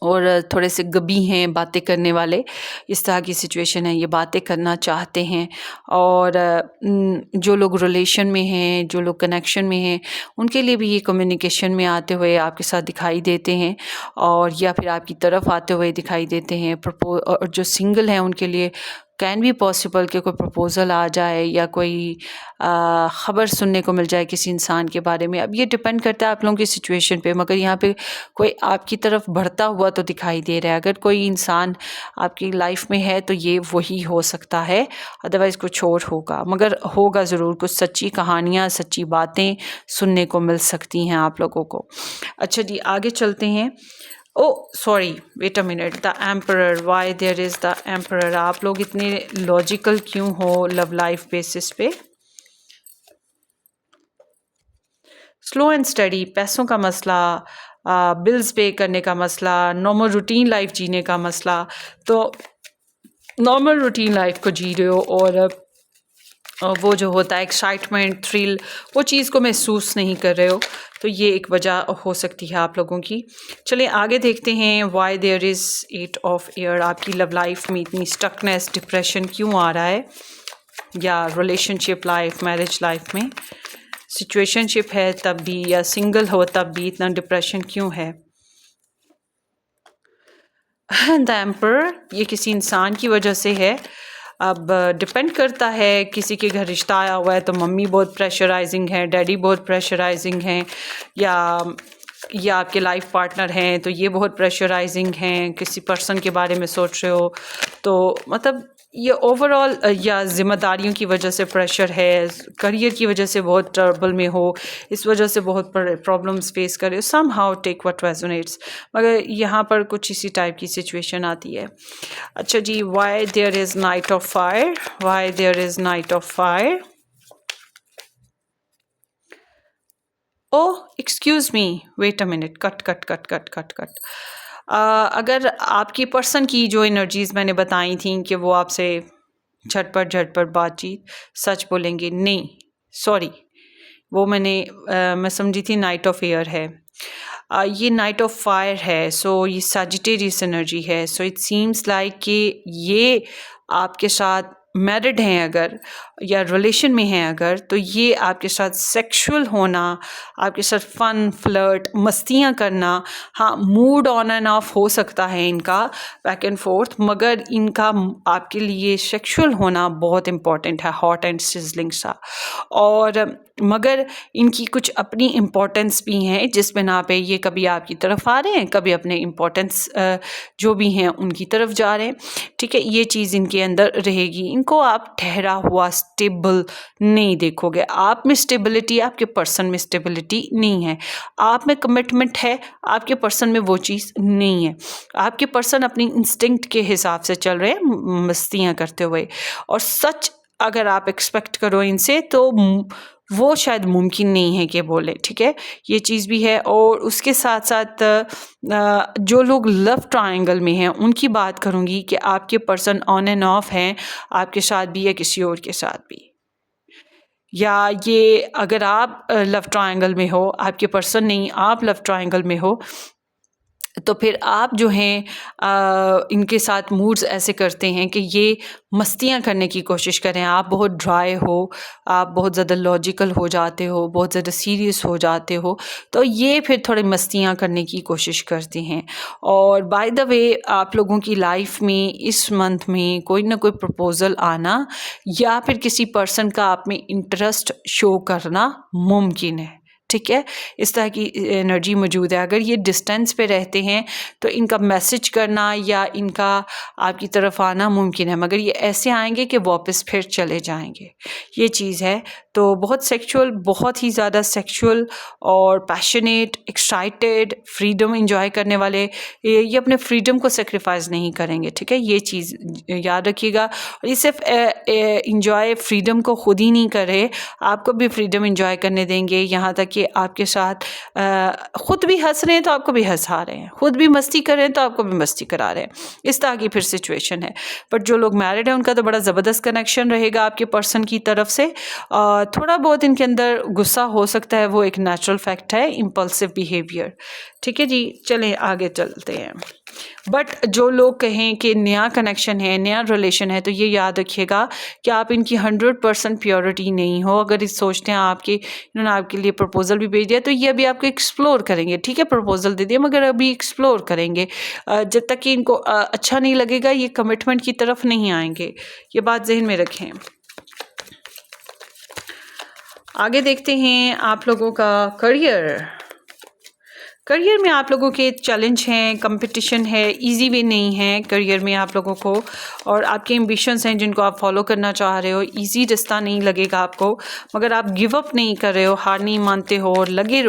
और थोड़े से गबी हैं, बातें करने वाले, इस तरह की सिचुएशन है, ये बातें करना चाहते हैं। और जो लोग रिलेशन में हैं, जो लोग कनेक्शन में हैं, उनके लिए भी ये कम्युनिकेशन में आते हुए आपके साथ दिखाई देते हैं, और या फिर आपकी तरफ आते हुए दिखाई देते हैं। और जो सिंगल हैं उनके लिए कैन बी पॉसिबल कि कोई प्रपोज़ल आ जाए, या कोई ख़बर सुनने को मिल जाए किसी इंसान के बारे में। अब ये डिपेंड करता है आप लोगों की सिचुएशन पे, मगर यहाँ पे कोई आपकी तरफ बढ़ता हुआ तो दिखाई दे रहा है। अगर कोई इंसान आपकी लाइफ में है तो ये वही हो सकता है, अदरवाइज़ कुछ और होगा, मगर होगा ज़रूर। कुछ सच्ची कहानियाँ, सच्ची बातें सुनने को मिल सकती हैं आप लोगों को। अच्छा जी, आगे चलते हैं। Sorry, wait a minute, the emperor, why there is the emperor. आप लोग इतने लॉजिकल क्यों हो लव लाइफ बेसिस पे? स्लो एंड स्टडी, पैसों का मसला, बिल्स पे करने का मसला, नॉर्मल रूटीन लाइफ जीने का मसला। तो नॉर्मल रूटीन लाइफ को जी रहे हो, और वो जो होता है एक्साइटमेंट, थ्रिल, वो चीज़ को महसूस नहीं कर रहे हो, तो ये एक वजह हो सकती है आप लोगों की। चलिए आगे देखते हैं, why there is 8 of air. आपकी लव लाइफ में इतनी स्टकनेस, डिप्रेशन क्यों आ रहा है, या रिलेशनशिप लाइफ, मैरिज लाइफ में सिचुएशनशिप है तब भी, या सिंगल हो तब भी इतना डिप्रेशन क्यों है? द एम्पर, ये किसी इंसान की वजह से है। अब डिपेंड करता है, किसी के घर रिश्ता आया हुआ है तो मम्मी बहुत प्रेशराइजिंग है, डैडी बहुत प्रेशराइजिंग हैं, या या आपके लाइफ पार्टनर हैं तो ये बहुत प्रेशराइजिंग हैं, किसी पर्सन के बारे में सोच रहे हो तो मतलब ये ओवरऑल या ज़िम्मेदारियों की वजह से प्रेशर है, करियर की वजह से बहुत ट्रबल में हो, इस वजह से बहुत प्रॉब्लम्स फेस कर रहे हो, somehow take what resonates. मगर यहाँ पर कुछ इसी टाइप की सिचुएशन आती है। अच्छा जी, why there is knight of fire, why there is knight of fire. Oh excuse me, wait a minute, cut cut cut cut cut cut. अगर आपकी पर्सन की जो एनर्जीज़ मैंने बताई थी कि वो आपसे झटपट बातचीत, सच बोलेंगे, नहीं सॉरी, वो मैं समझी थी नाइट ऑफ एयर है। ये नाइट ऑफ फायर है, सो ये सजिटेरियस एनर्जी है। सो इट सीम्स लाइक कि ये आपके साथ मैरिड हैं अगर या रिलेशन में हैं अगर, तो ये आपके साथ सेक्सुअल होना, आपके साथ फन फ्लर्ट मस्तियाँ करना, हाँ मूड ऑन एंड ऑफ हो सकता है इनका, बैक एंड फोर्थ, मगर इनका आपके लिए सेक्सुअल होना बहुत इम्पॉर्टेंट है, हॉट एंड सिजलिंग सा। और मगर इनकी कुछ अपनी इम्पोर्टेंस भी हैं जिस बिना पे ये कभी आपकी तरफ आ रहे हैं, कभी अपने इम्पोर्टेंस जो भी हैं उनकी तरफ जा रहे हैं। ठीक है, ये चीज़ इनके अंदर रहेगी। इनको आप ठहरा हुआ स्टेबल नहीं देखोगे। आप में स्टेबिलिटी, आपके पर्सन में स्टेबिलिटी नहीं है। आप में कमिटमेंट है, आपके पर्सन में वो चीज़ नहीं है। आपके पर्सन अपनी इंस्टिंक्ट के हिसाब से चल रहे हैं मस्तियाँ करते हुए, और सच अगर आप एक्सपेक्ट करो इनसे तो वो शायद मुमकिन नहीं है कि बोले। ठीक है, ये चीज़ भी है। और उसके साथ साथ जो लोग लव ट्रायंगल में हैं उनकी बात करूँगी कि आपके पर्सन ऑन एंड ऑफ हैं, आपके साथ भी या किसी और के साथ भी। या ये अगर आप लव ट्रायंगल में हो, आपके पर्सन नहीं, आप लव ट्रायंगल में हो, तो फिर आप जो हैं इनके साथ मूड्स ऐसे करते हैं कि ये मस्तियाँ करने की कोशिश करें। आप बहुत ड्राई हो, आप बहुत ज़्यादा लॉजिकल हो जाते हो, बहुत ज़्यादा सीरियस हो जाते हो, तो ये फिर थोड़ी मस्तियाँ करने की कोशिश करते हैं। और बाय द वे, आप लोगों की लाइफ में इस मंथ में कोई ना कोई प्रपोज़ल आना या फिर किसी पर्सन का आप में इंटरेस्ट शो करना मुमकिन है। ठीक है, इस तरह की एनर्जी मौजूद है। अगर ये डिस्टेंस पे रहते हैं तो इनका मैसेज करना या इनका आपकी तरफ आना मुमकिन है, मगर ये ऐसे आएंगे कि वापस फिर चले जाएंगे, ये चीज़ है। तो बहुत सेक्सुअल, बहुत ही ज़्यादा सेक्सुअल और पैशनेट, एक्साइटेड, फ्रीडम इंजॉय करने वाले, ये अपने फ्रीडम को सेक्रीफाइस नहीं करेंगे। ठीक है, ये चीज़ याद रखिएगा। और ये सिर्फ इंजॉय फ्रीडम को खुद ही नहीं करे, आपको भी फ्रीडम इंजॉय करने देंगे, यहाँ तक कि आपके साथ खुद भी हंस रहे हैं तो आपको भी हंसा रहे हैं, खुद भी मस्ती कर रहे हैं तो आपको भी मस्ती करा रहे हैं। इस तरह की फिर सिचुएशन है। बट जो लोग मैरिड हैं उनका तो बड़ा ज़बरदस्त कनेक्शन रहेगा आपके पर्सन की तरफ से। थोड़ा बहुत इनके अंदर गुस्सा हो सकता है, वो एक नेचुरल फैक्ट है, इम्पल्सिव बिहेवियर। ठीक है जी, चलें आगे चलते हैं। बट जो लोग कहें कि नया कनेक्शन है, नया रिलेशन है, तो ये याद रखिएगा कि आप इनकी 100% प्योरिटी नहीं हो। अगर इस सोचते हैं इन्होंने आपके लिए प्रपोजल भी भेज दिया तो ये अभी आपको एक्सप्लोर करेंगे। ठीक है, प्रपोजल दे दिया मगर अभी एक्सप्लोर करेंगे। जब तक कि इनको अच्छा नहीं लगेगा ये कमिटमेंट की तरफ नहीं आएंगे, ये बात जहन में रखें। आगे देखते हैं आप लोगों का करियर में आप लोगों के चैलेंज हैं, कंपटीशन है, इजी वे नहीं है करियर में आप लोगों को, और आपके एम्बिशंस हैं जिनको आप फॉलो करना चाह रहे हो। इजी रास्ता नहीं लगेगा आपको, मगर आप गिव अप नहीं कर रहे हो, हार नहीं मानते हो और लगे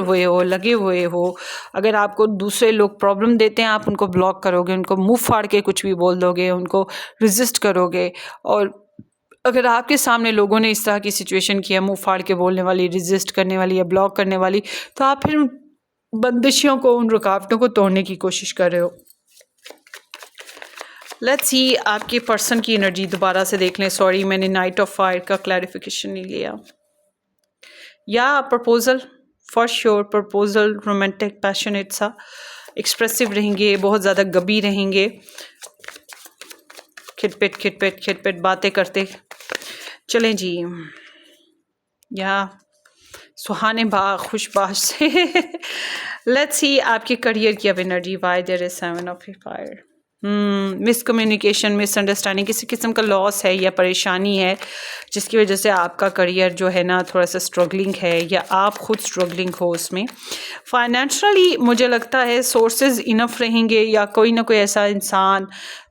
हुए हो। अगर आपको दूसरे लोग प्रॉब्लम देते हैं आप उनको ब्लॉक करोगे, उनको मुँह फाड़ के कुछ भी बोल दोगे, उनको रेजिस्ट करोगे। और अगर आपके सामने लोगों ने इस तरह की सिचुएशन किया, मुँह फाड़ के बोलने वाली, रेजिस्ट करने वाली या ब्लॉक करने वाली, तो आप फिर बंदिशों को, उन रुकावटों को तोड़ने की कोशिश कर रहे हो। लेट्स सी आपके पर्सन की एनर्जी दोबारा से देख लें। सॉरी, मैंने नाइट ऑफ फायर का क्लैरिफिकेशन नहीं लिया। या proposal, for sure proposal romantic passionate सा, एक्सप्रेसिव रहेंगे, बहुत ज़्यादा गबी रहेंगे, खिटपिट बातें करते चलें जी। या सुहाने बाग खुशबाश से लेट्स सी आपके करियर की अब energy. Why there is 7 of fire. Miscommunication, misunderstanding, किसी किस्म का लॉस है या परेशानी है जिसकी वजह से आपका करियर जो है ना थोड़ा सा स्ट्रगलिंग है या आप खुद स्ट्रगलिंग हो उसमें। फाइनेंशियली मुझे लगता है सोर्सेज इनफ रहेंगे या कोई ना कोई ऐसा इंसान,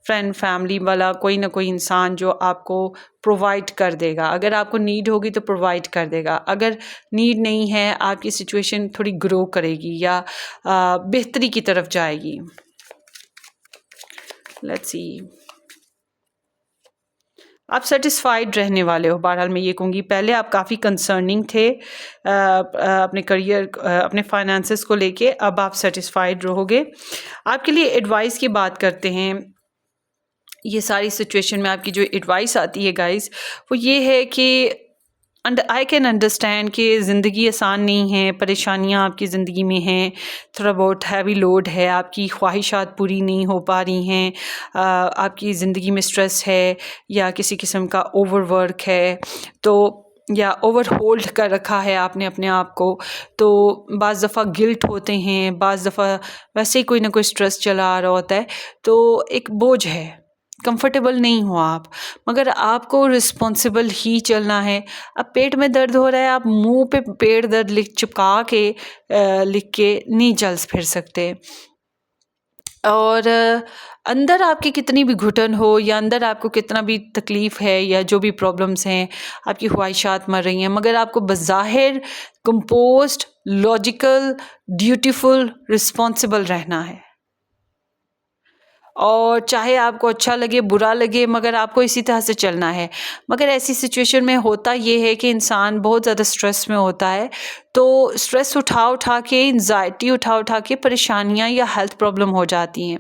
फ्रेंड फैमिली वाला कोई ना कोई इंसान जो आपको प्रोवाइड कर देगा। अगर आपको नीड होगी तो प्रोवाइड कर देगा, अगर नीड नहीं है आपकी सिचुएशन थोड़ी ग्रो करेगी या बेहतरी की तरफ जाएगी। लेट्स सी, आप सेटिस्फाइड रहने वाले हो। बहरहाल मैं ये कहूँगी, पहले आप काफ़ी कंसर्निंग थे अपने करियर, अपने फाइनेंसेस को लेके, अब आप सेटिस्फाइड रहोगे। आपके लिए एडवाइस की बात करते हैं। ये सारी सिचुएशन में आपकी जो एडवाइस आती है गाइस, वो ये है कि आई कैन अंडरस्टैंड कि ज़िंदगी आसान नहीं है, परेशानियाँ आपकी ज़िंदगी में हैं, थोड़ा बहुत हैवी लोड है, आपकी ख्वाहिशात पूरी नहीं हो पा रही हैं, आपकी ज़िंदगी में स्ट्रेस है या किसी किस्म का ओवरवर्क है, तो या ओवर होल्ड कर रखा है आपने अपने आप को, तो बाज़ दफ़ा गिल्ट होते हैं, बाज़ दफ़ा वैसे ही कोई ना कोई स्ट्रेस चला आ रहा होता है, तो एक बोझ है, कंफर्टेबल नहीं हो आप, मगर आपको रिस्पॉन्सिबल ही चलना है। अब पेट में दर्द हो रहा है, आप मुंह पे पेट दर्द चिपका के लिख के नहीं चल फिर सकते। और अंदर आपकी कितनी भी घुटन हो या अंदर आपको कितना भी तकलीफ़ है या जो भी प्रॉब्लम्स हैं, आपकी ख्वाहिशात मर रही हैं, मगर आपको बज़ाहिर कंपोज्ड, लॉजिकल, ड्यूटीफुल, रिस्पॉन्सिबल रहना है। और चाहे आपको अच्छा लगे बुरा लगे, मगर आपको इसी तरह से चलना है। मगर ऐसी सिचुएशन में होता ये है कि इंसान बहुत ज़्यादा स्ट्रेस में होता है, तो स्ट्रेस उठा के, एंजाइटी उठा के परेशानियां या हेल्थ प्रॉब्लम हो जाती हैं।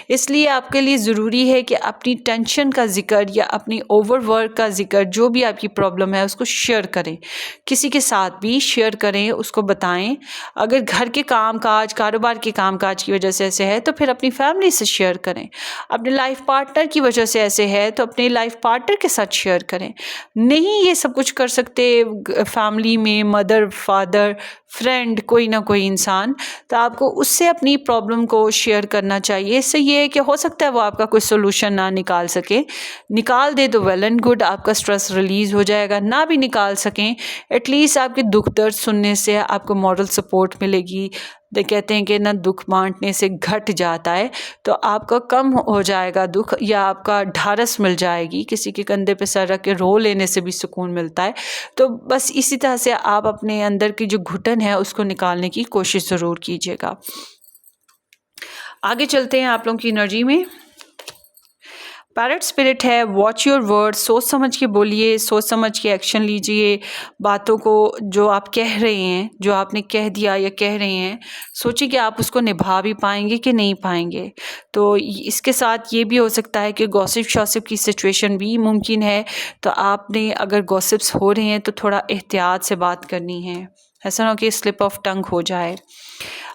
इसलिए आपके लिए ज़रूरी है कि अपनी टेंशन का जिक्र या अपनी ओवरवर्क का जिक्र, जो भी आपकी प्रॉब्लम है उसको शेयर करें, किसी के साथ भी शेयर करें, उसको बताएं। अगर घर के काम काज, कारोबार के काम काज की वजह से ऐसे है तो फिर अपनी फैमिली से शेयर करें। अपने लाइफ पार्टनर की वजह से ऐसे है तो अपने लाइफ पार्टनर के साथ शेयर करें। नहीं ये सब कुछ कर सकते फैमिली में, मदर फादर फ्रेंड, कोई ना कोई इंसान, तो आपको उससे अपनी प्रॉब्लम को शेयर करना चाहिए। इससे ये है कि हो सकता है वो आपका कोई सोल्यूशन ना निकाल सके, निकाल दे तो वेल एंड गुड, आपका स्ट्रेस रिलीज़ हो जाएगा। ना भी निकाल सकें, एटलीस्ट आपके दुख दर्द सुनने से आपको मॉरल सपोर्ट मिलेगी। कहते हैं कि ना दुख बांटने से घट जाता है, तो आपका कम हो जाएगा दुख, या आपका ढारस मिल जाएगी। किसी के कंधे पे सर रख के रो लेने से भी सुकून मिलता है। तो बस इसी तरह से आप अपने अंदर की जो घुटन है उसको निकालने की कोशिश ज़रूर कीजिएगा। आगे चलते हैं आप लोगों की एनर्जी में। पैरेट स्पिरिट है, वॉच योर वर्ड, सोच समझ के बोलिए, सोच समझ के एक्शन लीजिए। बातों को जो आप कह रहे हैं, जो आपने कह दिया या कह रहे हैं, सोचिए कि आप उसको निभा भी पाएंगे कि नहीं पाएंगे। तो इसके साथ ये भी हो सकता है कि गॉसिप शॉसिप की सिचुएशन भी मुमकिन है, तो आपने अगर गॉसिप्स हो रहे हैं तो थोड़ा एहतियात से बात करनी है, ऐसा ना हो कि स्लिप ऑफ टंग हो जाए।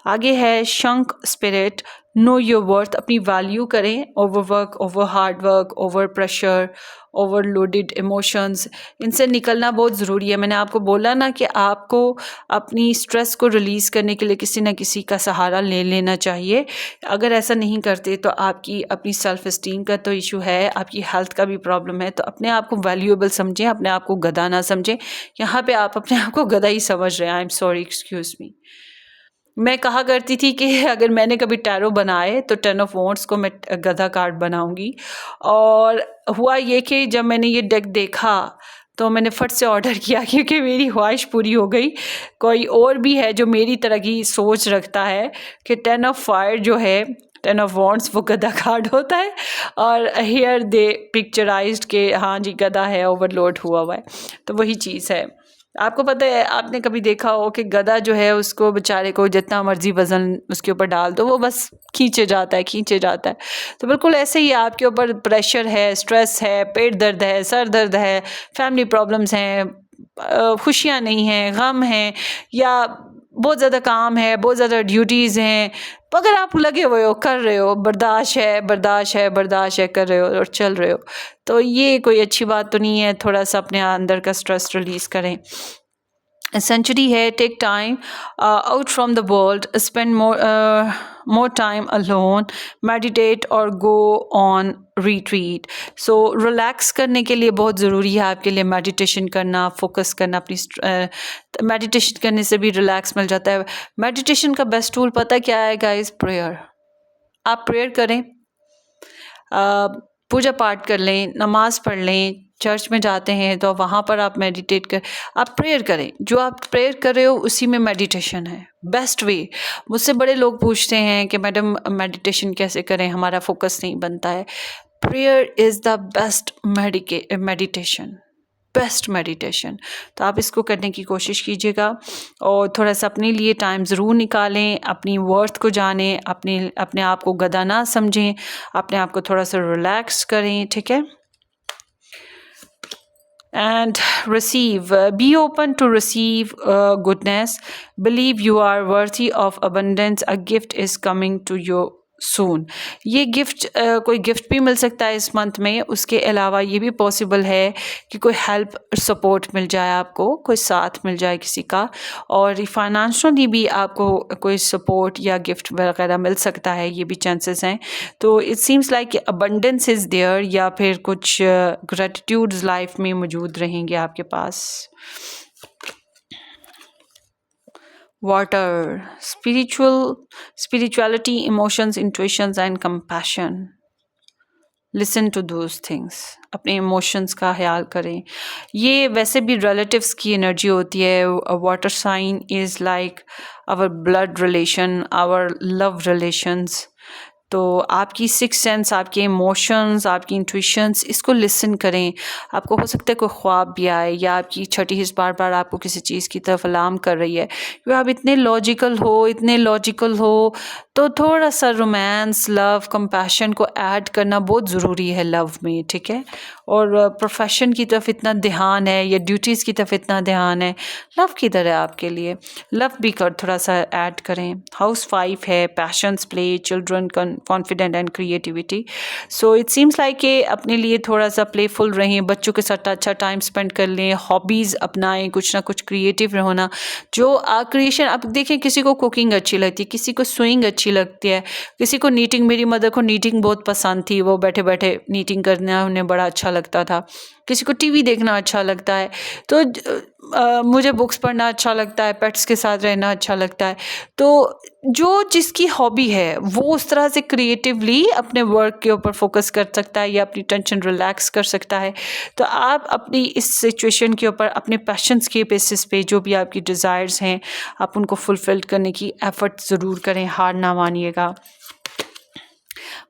आगे है शंख स्पिरिट, नो योर वर्थ, अपनी वैल्यू करें। Overwork, over hard work, over pressure, overloaded emotions, इनसे निकलना बहुत ज़रूरी है। मैंने आपको बोला ना कि आपको अपनी स्ट्रेस को रिलीज़ करने के लिए किसी न किसी का सहारा ले लेना चाहिए। अगर ऐसा नहीं करते तो आपकी अपनी सेल्फ इस्टीम का तो इशू है, आपकी हेल्थ का भी प्रॉब्लम है। तो अपने आप को वैल्यूएबल समझें, अपने आप को गधा ना समझें। यहाँ पे आप अपने आप को गधा ही समझ रहे हैं। I am sorry, excuse me. मैं कहा करती थी कि अगर मैंने कभी टैरो बनाए तो 10 ऑफ वॉन्ड्स को मैं गधा कार्ड बनाऊंगी। और हुआ ये कि जब मैंने ये डेक देखा तो मैंने फट से ऑर्डर किया, क्योंकि मेरी ख्वाहिश पूरी हो गई। कोई और भी है जो मेरी तरह की सोच रखता है कि 10 ऑफ फायर जो है, 10 ऑफ वॉन्ड्स, वो गधा कार्ड होता है। और हियर दे पिक्चराइज्ड के हाँ जी गधा है, ओवरलोड हुआ है। तो वही चीज़ है। आपको पता है, आपने कभी देखा हो कि गधा जो है उसको बेचारे को जितना मर्जी वज़न उसके ऊपर डाल दो, वो बस खींचे जाता है। तो बिल्कुल ऐसे ही आपके ऊपर प्रेशर है, स्ट्रेस है, पेट दर्द है, सर दर्द है, फैमिली प्रॉब्लम्स हैं, खुशियाँ नहीं हैं, गम हैं, या बहुत ज़्यादा काम है, बहुत ज़्यादा ड्यूटीज़ हैं, अगर आप लगे हुए हो, कर रहे हो, बर्दाश्त है, कर रहे हो और चल रहे हो, तो ये कोई अच्छी बात तो नहीं है। थोड़ा सा अपने अंदर का स्ट्रेस रिलीज़ करें। सेंचुरी है, take time out from the world, spend more time alone, meditate और go on retreat. So relax करने के लिए बहुत ज़रूरी है आपके लिए meditation करना, focus करना अपनी meditation करने से भी relax मिल जाता है. meditation का best tool पता है क्या है guys? prayer. आप प्रेयर करें, पूजा पाठ कर लें, नमाज़ पढ़ लें, चर्च में जाते हैं तो वहाँ पर आप मेडिटेट कर, आप प्रेयर करें. जो आप प्रेयर कर रहे हो उसी में मेडिटेशन है. Best way. मुझसे बड़े लोग पूछते हैं कि मैडम मेडिटेशन कैसे करें, हमारा फोकस नहीं बनता है. Prayer is the best meditation, best meditation. तो आप इसको करने की कोशिश कीजिएगा और थोड़ा सा अपने लिए टाइम ज़रूर निकालें, अपनी वर्थ को जानें, अपने आप को गधा ना समझें, अपने आप को थोड़ा सा रिलैक्स करें. ठीक है. And receive, be open to receive goodness, believe you are worthy of abundance, a gift is coming to you soon. ये गिफ्ट कोई गिफ्ट भी मिल सकता है इस मंथ में. उसके अलावा ये भी पॉसिबल है कि कोई हेल्प सपोर्ट मिल जाए, आपको कोई साथ मिल जाए किसी का, और फाइनेंशियली भी आपको कोई सपोर्ट या गिफ्ट वगैरह मिल सकता है. ये भी चांसेस हैं. तो it seems like abundance is there, या फिर कुछ ग्रेटिट्यूड्स लाइफ में मौजूद रहेंगे आपके पास. Water, spirituality, emotions, intuitions and compassion. Listen to those things. अपने इमोशंस का ख्याल करें. ये वैसे भी रिलेटिव्स की एनर्जी होती है. Water sign is like our blood relation, our love relations. तो आपकी सिक्स सेंस, आपके इमोशंस, आपकी इंट्यूशंस, इसको लिसन करें. आपको हो सकता है कोई ख्वाब भी आए, या आपकी छठी हिस्स बार बार आपको किसी चीज़ की तरफ अलार्म कर रही है. क्योंकि आप इतने लॉजिकल हो तो थोड़ा सा रोमांस, लव, कंपैशन को ऐड करना बहुत ज़रूरी है लव में. ठीक है. और प्रोफेशन की तरफ इतना ध्यान है या ड्यूटीज़ की तरफ इतना ध्यान है, लव किधर है आपके लिए? लव भी थोड़ा सा ऐड करें. हाउस 5 है, patience, play, children, confident and creativity. So it seems like कि अपने लिए थोड़ा सा प्लेफुल रहें, बच्चों के साथ अच्छा टाइम स्पेंड कर लें, हॉबीज़ अपनाएं, कुछ ना कुछ क्रिएटिव होना. जो क्रिएशन, अब देखें, किसी को कुकिंग अच्छी लगती है, किसी को स्विंग अच्छी लगती है, किसी को नीटिंग, मेरी मदर को नीटिंग बहुत पसंद थी, वो बैठे बैठे नीटिंग करना उन्हें बड़ा अच्छा लगता था. किसी को टीवी देखना अच्छा लगता है. तो मुझे बुक्स पढ़ना अच्छा लगता है, पेट्स के साथ रहना अच्छा लगता है. तो जो जिसकी हॉबी है वो उस तरह से क्रिएटिवली अपने वर्क के ऊपर फोकस कर सकता है या अपनी टेंशन रिलैक्स कर सकता है. तो आप अपनी इस सिचुएशन के ऊपर अपने पैशंस के बेसिस पे जो भी आपकी डिज़ायर्स हैं, आप उनको फुलफिल करने की एफर्ट ज़रूर करें, हार ना मानिएगा.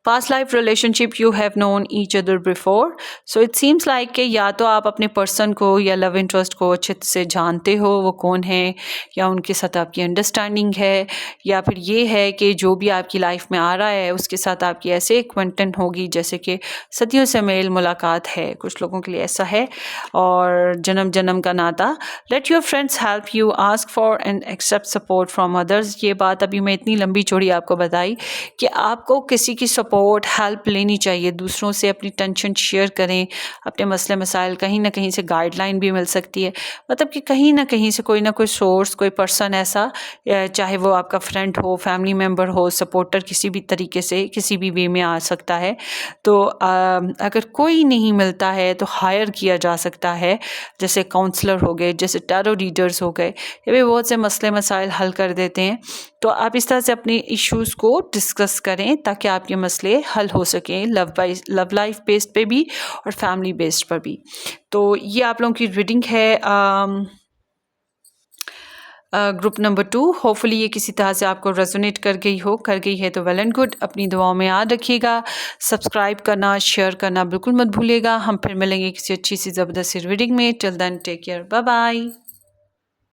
Past life relationship, you have known each other before. So it seems like कि या तो आप अपने पर्सन को या लव इंटरेस्ट को अच्छे से जानते हो, वो कौन है, या उनके साथ आपकी अंडरस्टैंडिंग है, या फिर ये है कि जो भी आपकी लाइफ में आ रहा है उसके साथ आपकी ऐसे एक्वेंटेंस होगी जैसे कि सदियों से मेल मुलाकात है. कुछ लोगों के लिए ऐसा है, और जन्म जन्म का नाता. Let your friends help you, ask for and accept support from others. ये बात अभी मैं इतनी लंबी चौड़ी आपको बताई कि आपको किसी की सपोर्ट, हेल्प लेनी चाहिए. दूसरों से अपनी टेंशन शेयर करें, अपने मसले मसाइल, कहीं ना कहीं से गाइडलाइन भी मिल सकती है. मतलब कि कहीं ना कहीं से कोई ना कोई सोर्स, कोई पर्सन ऐसा, चाहे वो आपका फ्रेंड हो, फैमिली मेम्बर हो, सपोर्टर किसी भी तरीके से, किसी भी वे में आ सकता है. तो अगर कोई नहीं मिलता है तो हायर किया जा सकता है, जैसे काउंसलर हो गए, जैसे टैरो रीडर्स हो गए. ये भी बहुत से मसले मसाइल हल कर देते हैं. तो आप इस तरह से अपने इश्यूज़ को डिस्कस करें ताकि आपके मसले हल हो सकें, लव लाइफ बेस्ड पे भी और फैमिली बेस्ड पर भी. तो ये आप लोगों की रीडिंग है ग्रुप नंबर 2. होपफुली ये किसी तरह से आपको रेजोनेट कर गई है तो वेल एंड गुड. अपनी दुआओं में याद रखिएगा. सब्सक्राइब करना, शेयर करना बिल्कुल मत भूलिएगा. हम फिर मिलेंगे किसी अच्छी सी ज़बरदस्त रीडिंग में. Till then take care, bye bye.